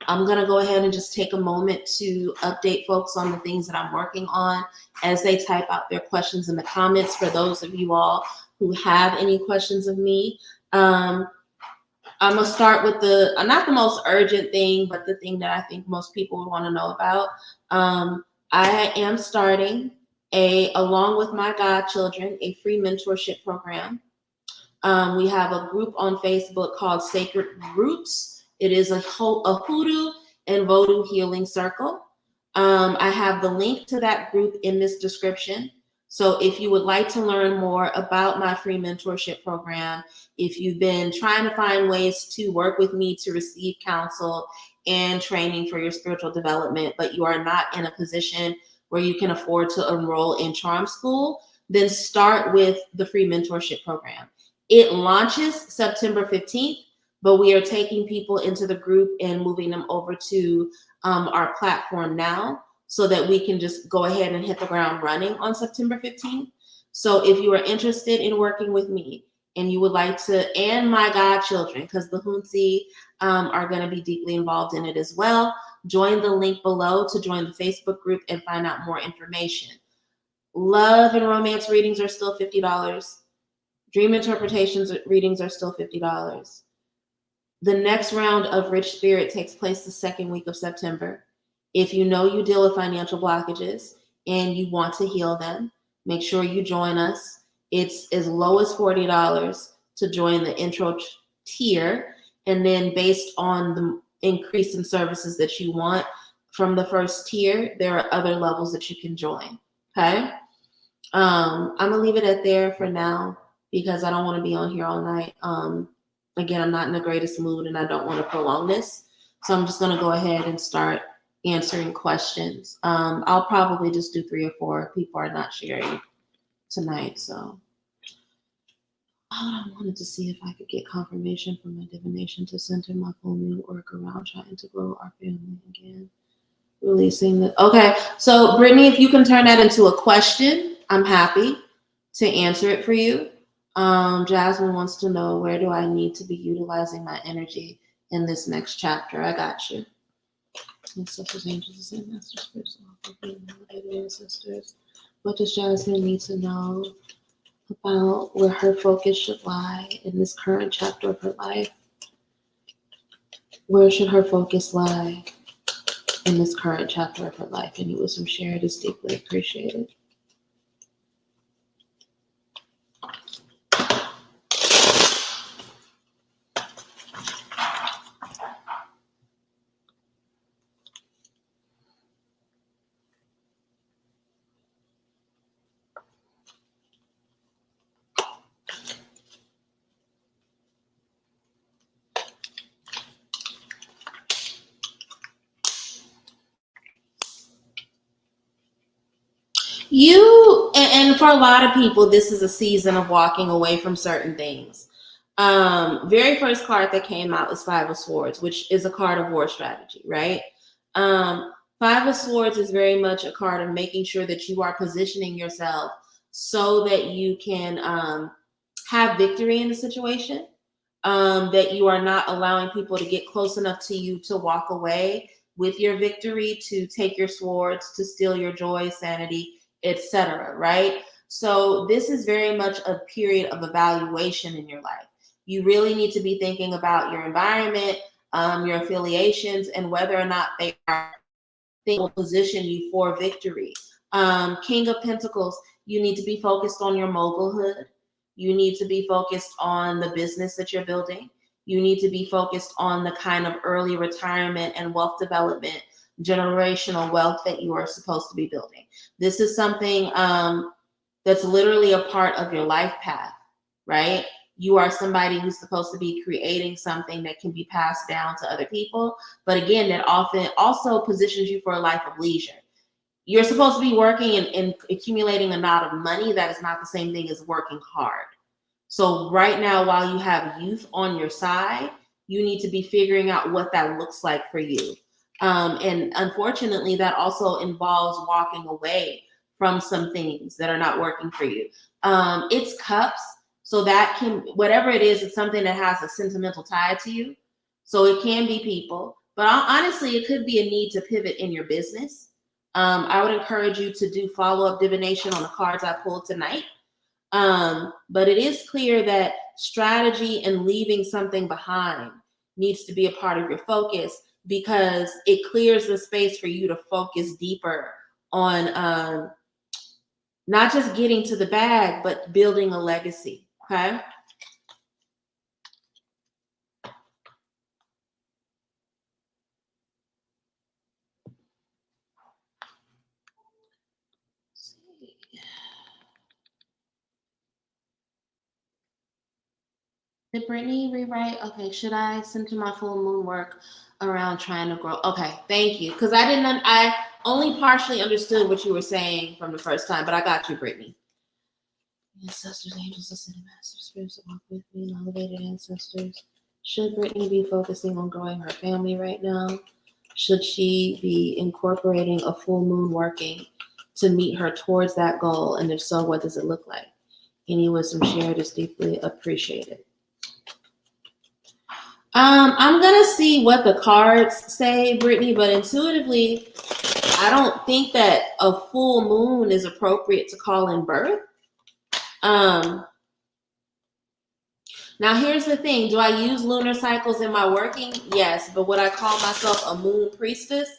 I'm going to go ahead and just take a moment to update folks on the things that I'm working on as they type out their questions in the comments. For those of you all who have any questions of me, I'm going to start with not the most urgent thing, but the thing that I think most people would want to know about. I am starting, along with my godchildren, a free mentorship program. We have a group on Facebook called Sacred Roots. It is a hoodoo and voodoo healing circle. I have the link to that group in this description. So if you would like to learn more about my free mentorship program, if you've been trying to find ways to work with me to receive counsel and training for your spiritual development, but you are not in a position where you can afford to enroll in charm school, then start with the free mentorship program. It launches September 15th, but we are taking people into the group and moving them over to our platform now so that we can just go ahead and hit the ground running on September 15th. So if you are interested in working with me and you would like to, and my godchildren, because the Hunzi are going to be deeply involved in it as well, join the link below to join the Facebook group and find out more information. Love and romance readings are still $50. Dream interpretations readings are still $50. The next round of Rich Spirit takes place the second week of September. If you know you deal with financial blockages and you want to heal them, make sure you join us. It's as low as $40 to join the intro tier. And then based on the increase in services that you want from the first tier, there are other levels that you can join. Okay? I'm going to leave it at there for now because I don't want to be on here all night. Again, I'm not in the greatest mood and I don't want to prolong this. So I'm just going to go ahead and start answering questions. I'll probably just do 3 or 4. People are not sharing tonight. So I wanted to see if I could get confirmation from my divination to center my full moon work around trying to grow our family again. Releasing the, okay. So Brittany, if you can turn that into a question, I'm happy to answer it for you. Jasmine wants to know, where do I need to be utilizing my energy in this next chapter? I got you. Ancestors, angels, and master spirits, ancestors. What does Jasmine need to know about where her focus should lie in this current chapter of her life? Where should her focus lie in this current chapter of her life? Any wisdom shared is deeply appreciated. And for a lot of people, this is a season of walking away from certain things. Very first card that came out is 5 of Swords, which is a card of war strategy, right? 5 of Swords is very much a card of making sure that you are positioning yourself so that you can have victory in the situation, that you are not allowing people to get close enough to you to walk away with your victory, to take your swords, to steal your joy, sanity, etc. Right? So this is very much a period of evaluation in your life. You really need to be thinking about your environment, your affiliations, and whether or not they will position you for victory. King of Pentacles, you need to be focused on your mogulhood. You need to be focused on the business that you're building. You need to be focused on the kind of early retirement and wealth development, generational wealth that you are supposed to be building. This is something that's literally a part of your life path, right? You are somebody who's supposed to be creating something that can be passed down to other people. But again, that often also positions you for a life of leisure. You're supposed to be working and accumulating a lot of money. That is not the same thing as working hard. So right now, while you have youth on your side, you need to be figuring out what that looks like for you. And unfortunately, that also involves walking away from some things that are not working for you. It's cups. So that can, whatever it is, it's something that has a sentimental tie to you. So it can be people, but honestly, it could be a need to pivot in your business. I would encourage you to do follow-up divination on the cards I pulled tonight. But it is clear that strategy and leaving something behind needs to be a part of your focus, because it clears the space for you to focus deeper on not just getting to the bag, but building a legacy. Okay. Did Brittany rewrite? Okay, should I center my full moon work around trying to grow? Okay, thank you. Because I only partially understood what you were saying from the first time, but I got you, Brittany. Ancestors, angels, ascended masters, spirits that walk with me, and elevated ancestors. Should Brittany be focusing on growing her family right now? Should she be incorporating a full moon working to meet her towards that goal? And if so, what does it look like? Any wisdom shared is deeply appreciated. I'm gonna see what the cards say, Brittany, but intuitively, I don't think that a full moon is appropriate to call in birth. Now here's the thing. Do I use lunar cycles in my working? Yes, but would I call myself a moon priestess?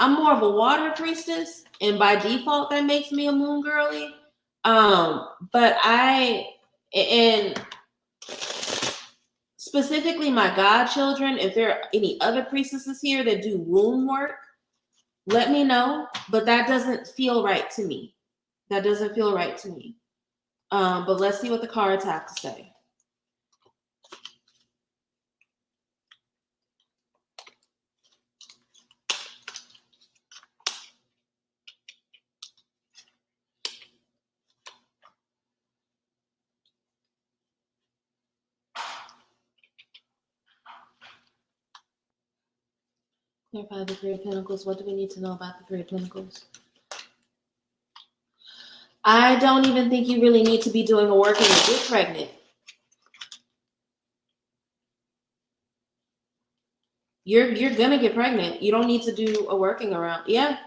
I'm more of a water priestess, and by default that makes me a moon girly. But and specifically my godchildren, if there are any other priestesses here that do womb work, let me know. But that doesn't feel right to me. That doesn't feel right to me. But let's see what the cards have to say. Clarify the Three of Pentacles. What do we need to know about the Three of Pentacles? I don't even think you really need to be doing a working to get pregnant. You're gonna get pregnant. You don't need to do a working around. Yeah.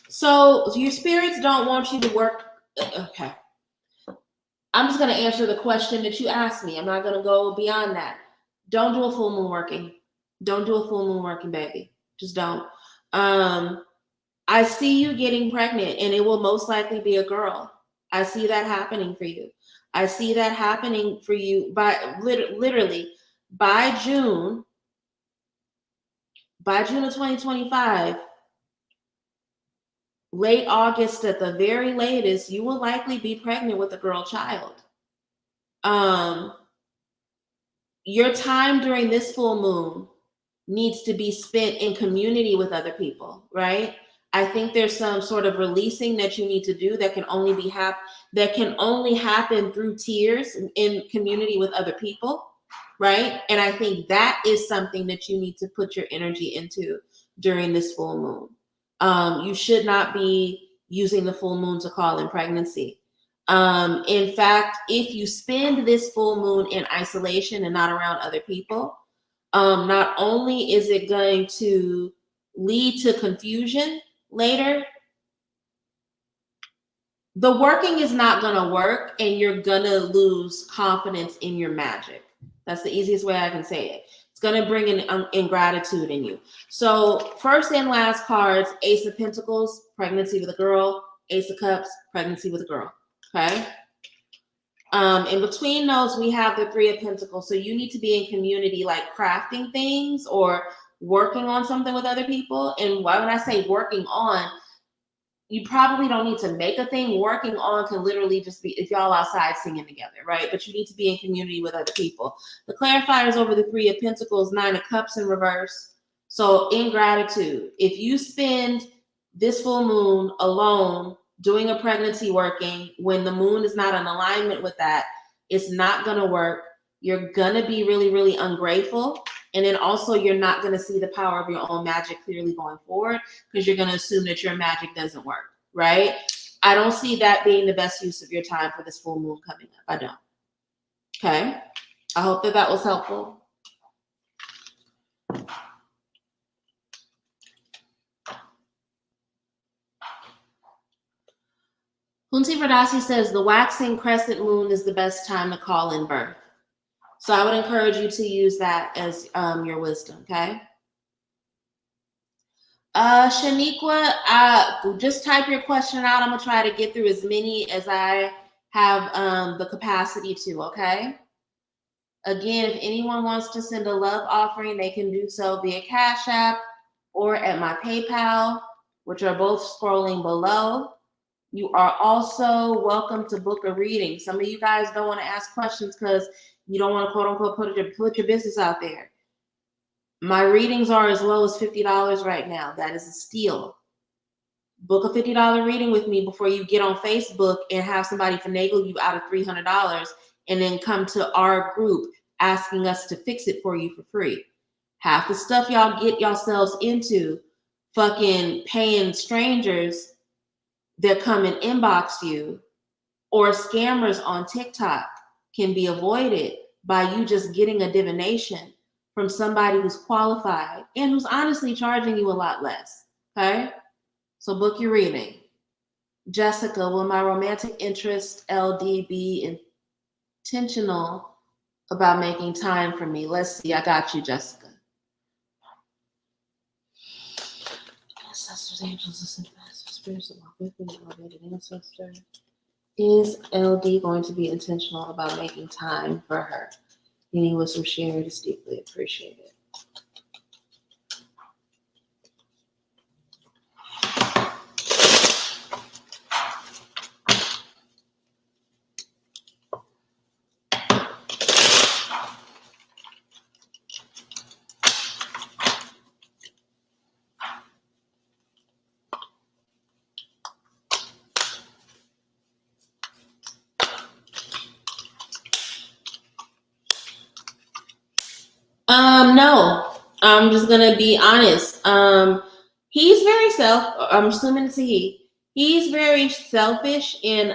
So your spirits don't want you to work. Okay. I'm just gonna answer the question that you asked me. I'm not gonna go beyond that. Don't do a full moon working. Don't do a full moon working, baby. Just don't. I see you getting pregnant, and it will most likely be a girl. I see that happening for you. I see that happening for you by literally by June of 2025, late August at the very latest, you will likely be pregnant with a girl child. Your time during this full moon needs to be spent in community with other people, right? I think there's some sort of releasing that you need to do that can only happen through tears in community with other people, right? And I think that is something that you need to put your energy into during this full moon. You should not be using the full moon to call in pregnancy. In fact, if you spend this full moon in isolation and not around other people, not only is it going to lead to confusion later, the working is not going to work, and you're going to lose confidence in your magic. That's the easiest way I can say it. It's going to bring in ingratitude in you. So first and last cards: Ace of Pentacles, pregnancy with a girl; Ace of Cups, pregnancy with a girl. Okay. In between those, we have the Three of Pentacles. So you need to be in community, like crafting things or working on something with other people. And why when I say working on, you probably don't need to make a thing. Working on can literally just be if y'all outside singing together, right? But you need to be in community with other people. The clarifiers over the Three of Pentacles, Nine of Cups in reverse. So ingratitude. If you spend this full moon alone doing a pregnancy working when the moon is not in alignment with that, it's not going to work. You're going to be really, really ungrateful. And then also you're not going to see the power of your own magic clearly going forward because you're going to assume that your magic doesn't work, right? I don't see that being the best use of your time for this full moon coming up. I don't. Okay. I hope that was helpful. Hunti Verdasi says the waxing crescent moon is the best time to call in birth. So I would encourage you to use that as your wisdom, okay? Shaniqua, just type your question out. I'm going to try to get through as many as I have the capacity to, okay? Again, if anyone wants to send a love offering, they can do so via Cash App or at my PayPal, which are both scrolling below. You are also welcome to book a reading. Some of you guys don't want to ask questions because you don't want to, quote unquote, put your business out there. My readings are as low as $50 right now. That is a steal. Book a $50 reading with me before you get on Facebook and have somebody finagle you out of $300 and then come to our group asking us to fix it for you for free. Half the stuff y'all get yourselves into, fucking paying strangers that come and inbox you, or scammers on TikTok can be avoided by you just getting a divination from somebody who's qualified and who's honestly charging you a lot less. Okay? So book your reading. Jessica, will my romantic interest LD be intentional about making time for me? Let's see. I got you, Jessica. Ancestors, angels, listen, masters, spirits, walk with me, elevated ancestor. Is LD going to be intentional about making time for her? Meaning with some shared is deeply appreciated. No, I'm just gonna be honest. He's very I'm assuming it's a he. He's very selfish and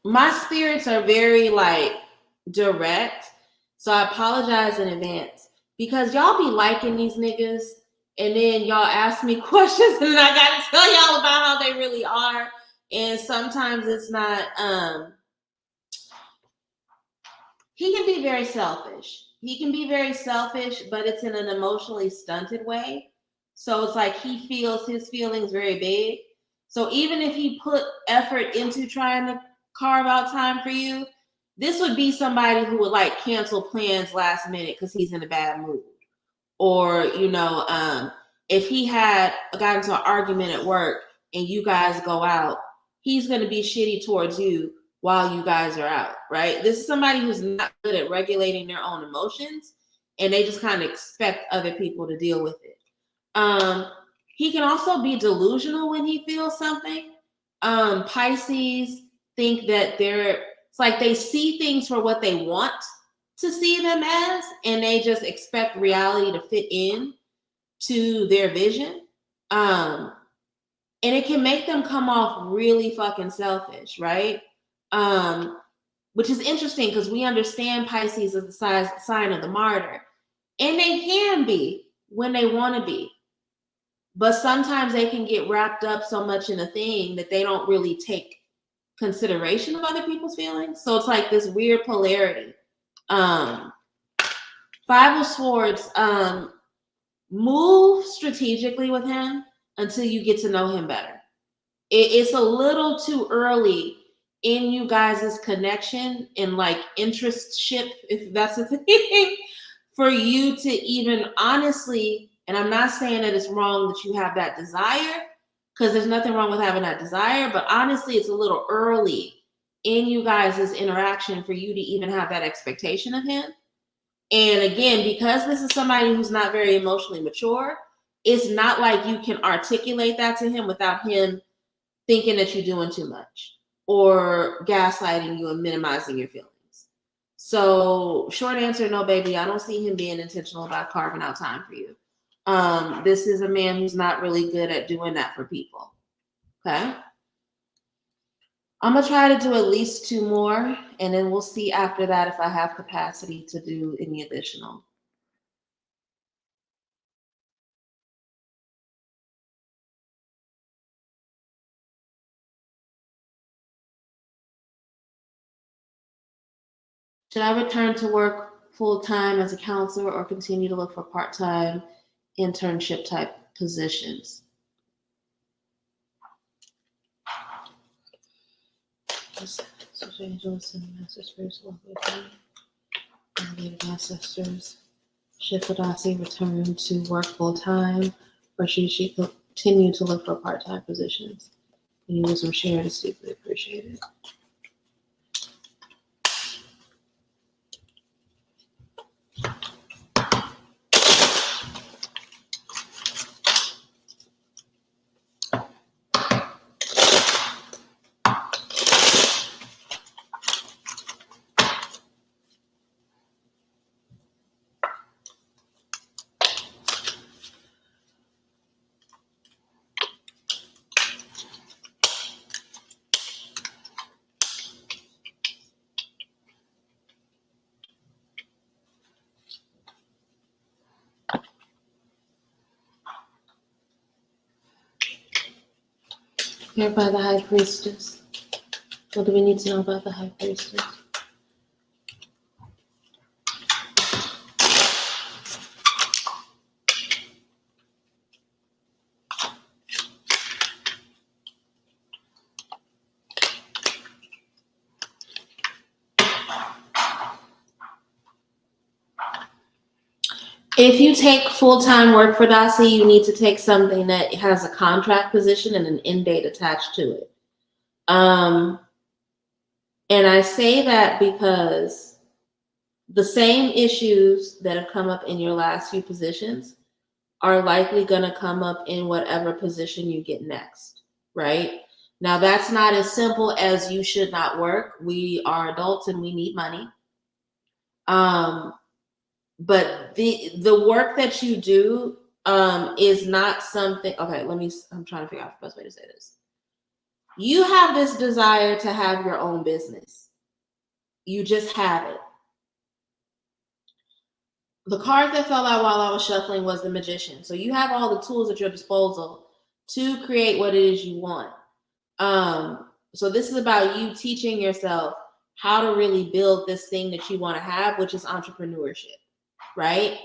my spirits are very like direct. So I apologize in advance because y'all be liking these niggas and then y'all ask me questions and then I gotta tell y'all about how they really are. And sometimes it's not he can be very selfish. He can be very selfish, but it's in an emotionally stunted way. So it's like he feels his feelings very big. So even if he put effort into trying to carve out time for you, this would be somebody who would like cancel plans last minute because he's in a bad mood. Or, if he had got into an argument at work and you guys go out, he's going to be shitty towards you while you guys are out, right? This is somebody who's not good at regulating their own emotions and they just kind of expect other people to deal with it. He can also be delusional when he feels something. Pisces think that it's like they see things for what they want to see them as, and they just expect reality to fit in to their vision. And it can make them come off really fucking selfish, right? Which is interesting because we understand Pisces as the sign of the martyr. And they can be when they want to be. But sometimes they can get wrapped up so much in a thing that they don't really take consideration of other people's feelings. So it's like this weird polarity. Five of Swords, move strategically with him until you get to know him better. It's a little too early in you guys' connection and like interestship, if that's a thing, for you to even honestly, and I'm not saying that it's wrong that you have that desire, because there's nothing wrong with having that desire, but honestly, it's a little early in you guys' interaction for you to even have that expectation of him. And again, because this is somebody who's not very emotionally mature, it's not like you can articulate that to him without him thinking that you're doing too much or gaslighting you and minimizing your feelings. So short answer, no, baby. I don't see him being intentional about carving out time for you. This is a man who's not really good at doing that for people. Okay. I'm going to try to do at least 2 more, and then we'll see after that if I have capacity to do any additional. Should I return to work full-time as a counselor or continue to look for part-time internship type positions? Ancestors. Should Fadasi return to work full-time or should she continue to look for part-time positions? Any wisdom shared is deeply appreciated. Prepared by the High Priestess. What do we need to know about the High Priestess? If you take full-time work for Dasi, you need to take something that has a contract position and an end date attached to it. And I say that because the same issues that have come up in your last few positions are likely going to come up in whatever position you get next, right? Now, that's not as simple as you should not work. We are adults and we need money. But the work that you do is not something. Okay, I'm trying to figure out the best way to say this. You have this desire to have your own business. You just have it. The card that fell out while I was shuffling was the Magician. So you have all the tools at your disposal to create what it is you want. So this is about you teaching yourself how to really build this thing that you want to have, which is entrepreneurship, right?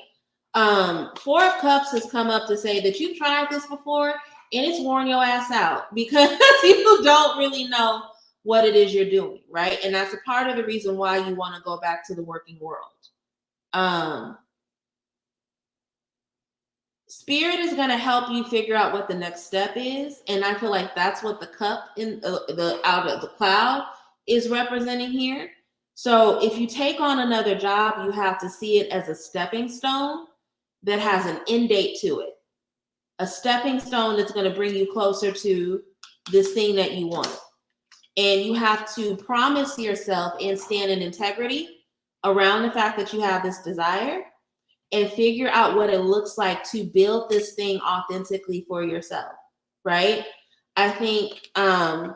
Four of Cups has come up to say that you've tried this before and it's worn your ass out because you don't really know what it is you're doing, right? And that's a part of the reason why you want to go back to the working world. Spirit is going to help you figure out what the next step is, and I feel like that's what the cup in the out of the cloud is representing here. So if you take on another job, you have to see it as a stepping stone that has an end date to it, a stepping stone that's going to bring you closer to this thing that you want. And you have to promise yourself and stand in integrity around the fact that you have this desire and figure out what it looks like to build this thing authentically for yourself, right? I think I'm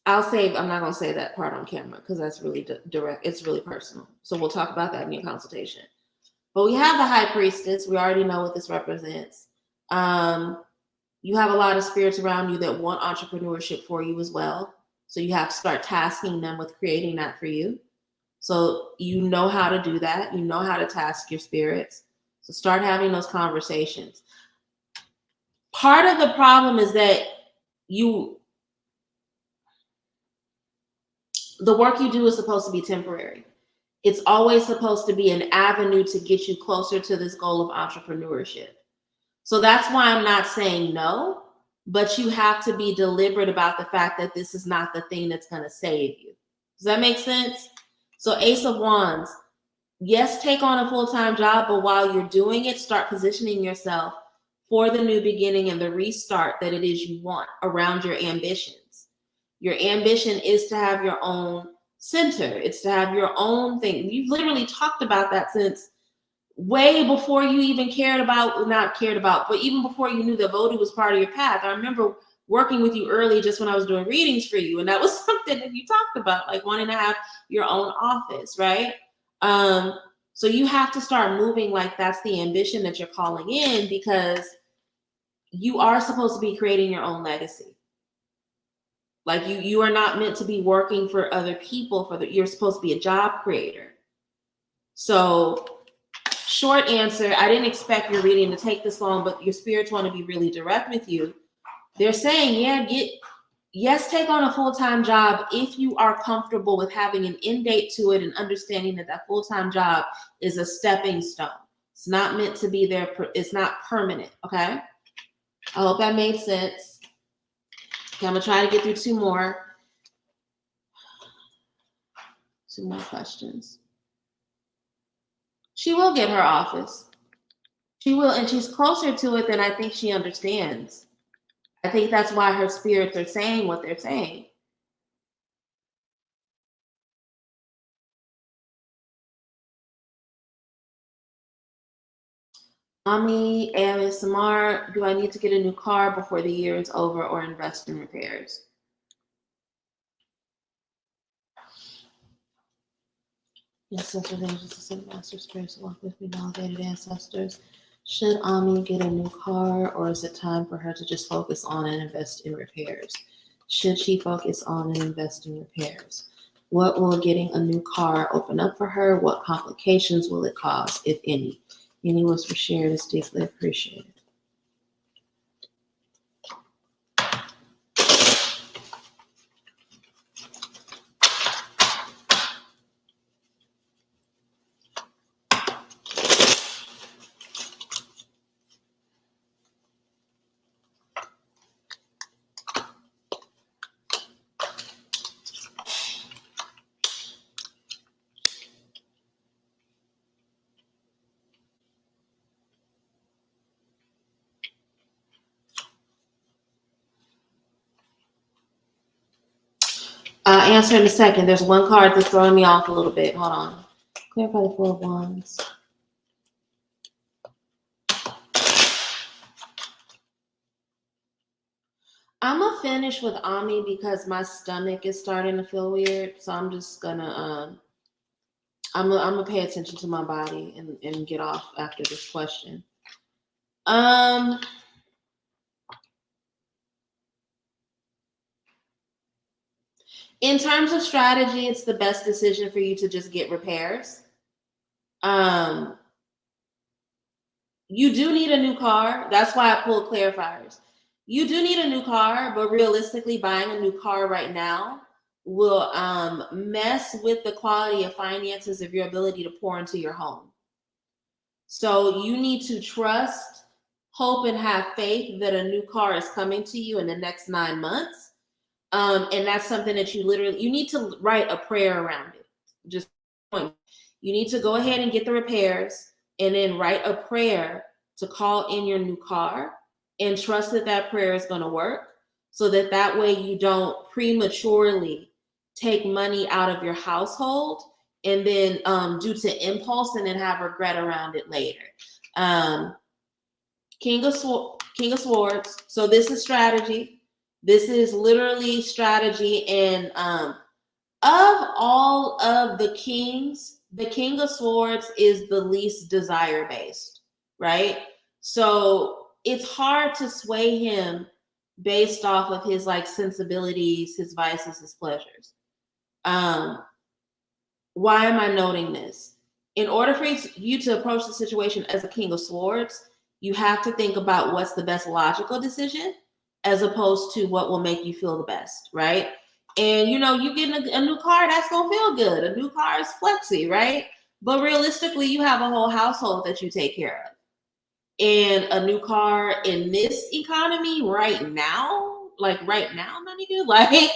not going to say that part on camera because that's really direct. It's really personal. So we'll talk about that in your consultation. But we have the High Priestess. We already know what this represents. You have a lot of spirits around you that want entrepreneurship for you as well. So you have to start tasking them with creating that for you. So you know how to do that. You know how to task your spirits. So start having those conversations. Part of the problem is that the work you do is supposed to be temporary. It's always supposed to be an avenue to get you closer to this goal of entrepreneurship. So that's why I'm not saying no, but you have to be deliberate about the fact that this is not the thing that's going to save you. Does that make sense? So Ace of Wands, yes, take on a full-time job, but while you're doing it, start positioning yourself for the new beginning and the restart that it is you want around your ambitions. Your ambition is to have your own center. It's to have your own thing. You've literally talked about that since way before you even but even before you knew that voting was part of your path. I remember working with you early just when I was doing readings for you. And that was something that you talked about, like wanting to have your own office, right? So you have to start moving like that's the ambition that you're calling in, because you are supposed to be creating your own legacy. Like you are not meant to be working for other people. You're supposed to be a job creator. So short answer, I didn't expect your reading to take this long, but your spirits want to be really direct with you. They're saying, yes, take on a full-time job if you are comfortable with having an end date to it and understanding that full-time job is a stepping stone. It's not meant to be there. It's not permanent, okay? I hope that made sense. Okay, I'm going to try to get through two more questions. She will get her office. She will, and she's closer to it than I think she understands. I think that's why her spirits are saying what they're saying. Mommy and Samar, do I need to get a new car before the year is over or invest in repairs? Yes, Central Angels, Ascended Master Spirits, walk with me, validated ancestors. Should Ami get a new car, or is it time for her to just focus on and invest in repairs? Should she focus on and invest in repairs? What will getting a new car open up for her? What complications will it cause, if any? Any whisper shared is deeply appreciated. Answer in a second. There's one card that's throwing me off a little bit. Hold on. Clarify the Four of Wands. I'm gonna finish with Ami because my stomach is starting to feel weird. So I'm just gonna I'm gonna pay attention to my body and get off after this question. In terms of strategy, it's the best decision for you to just get repairs. You do need a new car. That's why I pulled clarifiers. You do need a new car, but realistically, buying a new car right now will mess with the quality of finances of your ability to pour into your home. So you need to trust, hope, and have faith that a new car is coming to you in the next 9 months. And that's something that you need to write a prayer around it. Just you need to go ahead and get the repairs and then write a prayer to call in your new car and trust that that prayer is going to work, so that way you don't prematurely take money out of your household and then due to impulse and then have regret around it later. King of Swords. So this is strategy. This is literally strategy. And of all of the kings, the King of Swords is the least desire based, right? So it's hard to sway him based off of his like sensibilities, his vices, his pleasures. Why am I noting this? In order for you to approach the situation as a King of Swords, you have to think about what's the best logical decision as opposed to what will make you feel the best, right? And you getting a new car, that's gonna feel good. A new car is flexy, right? But realistically, you have a whole household that you take care of. And a new car in this economy right now, my nigga, like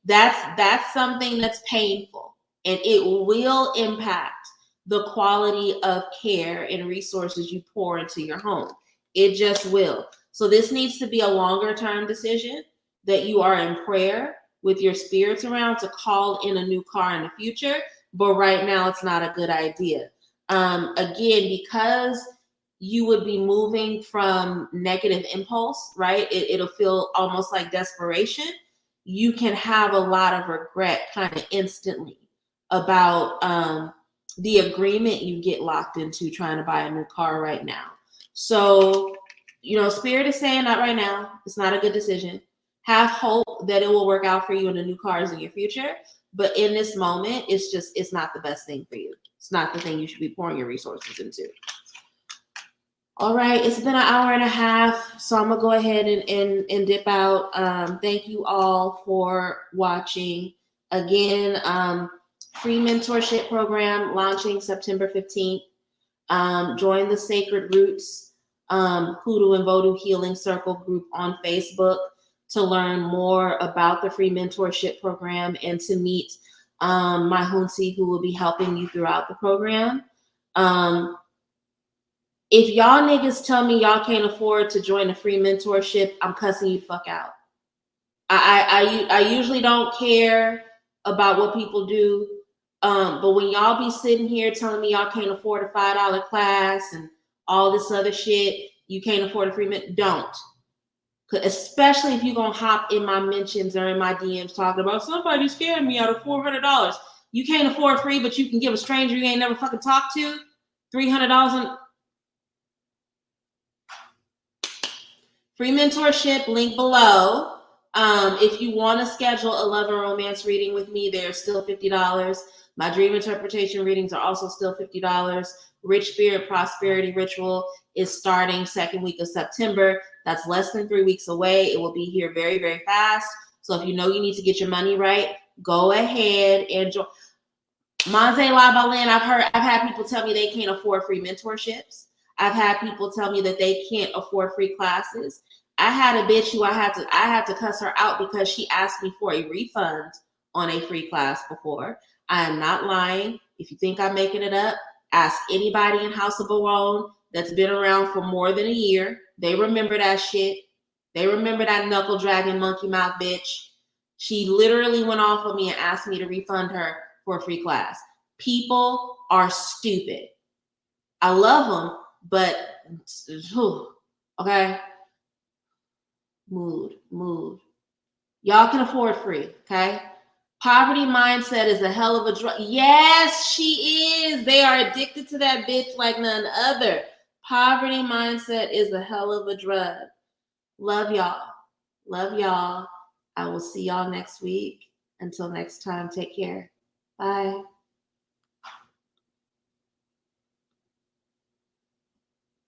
that's something that's painful, and it will impact the quality of care and resources you pour into your home. It just will. So this needs to be a longer term decision that you are in prayer with your spirits around to call in a new car in the future. But right now, it's not a good idea. Again, because you would be moving from negative impulse, right? It'll feel almost like desperation. You can have a lot of regret kind of instantly about the agreement you get locked into trying to buy a new car right now. So, Spirit is saying not right now. It's not a good decision. Have hope that it will work out for you in the new cars in your future. But in this moment, it's not the best thing for you. It's not the thing you should be pouring your resources into. All right, it's been an hour and a half, so I'm gonna go ahead and dip out. Thank you all for watching. Again, free mentorship program launching September 15th. Join the Sacred Roots Hoodoo and Vodou Healing Circle group on Facebook to learn more about the free mentorship program and to meet my Hunsi, who will be helping you throughout the program. If y'all niggas tell me y'all can't afford to join a free mentorship, I'm cussing you fuck out. I usually don't care about what people do, but when y'all be sitting here telling me y'all can't afford a $5 class and all this other shit, you can't afford a free don't. Especially if you're gonna hop in my mentions or in my DMs talking about somebody scared me out of $400. You can't afford free, but you can give a stranger you ain't never fucking talked to $300 and Free mentorship, link below. If you want to schedule a love and romance reading with me, they're still $50. My dream interpretation readings are also still $50. Rich Spirit Prosperity Ritual is starting second week of September. That's less than 3 weeks away. It will be here very, very fast. So if you know you need to get your money right, go ahead and join. Manze Labalin, I've had people tell me they can't afford free mentorships. I've had people tell me that they can't afford free classes. I had a bitch who I had to cuss her out because she asked me for a refund on a free class before. I am not lying. If you think I'm making it up, ask anybody in House of Barone that's been around for more than a year. They remember that shit. They remember that knuckle dragging monkey mouth bitch. She literally went off on me and asked me to refund her for a free class. People are stupid. I love them, but okay. Mood. Y'all can afford free, okay? Poverty mindset is a hell of a drug. Yes, she is. They are addicted to that bitch like none other. Poverty mindset is a hell of a drug. Love y'all. Love y'all. I will see y'all next week. Until next time, take care. Bye.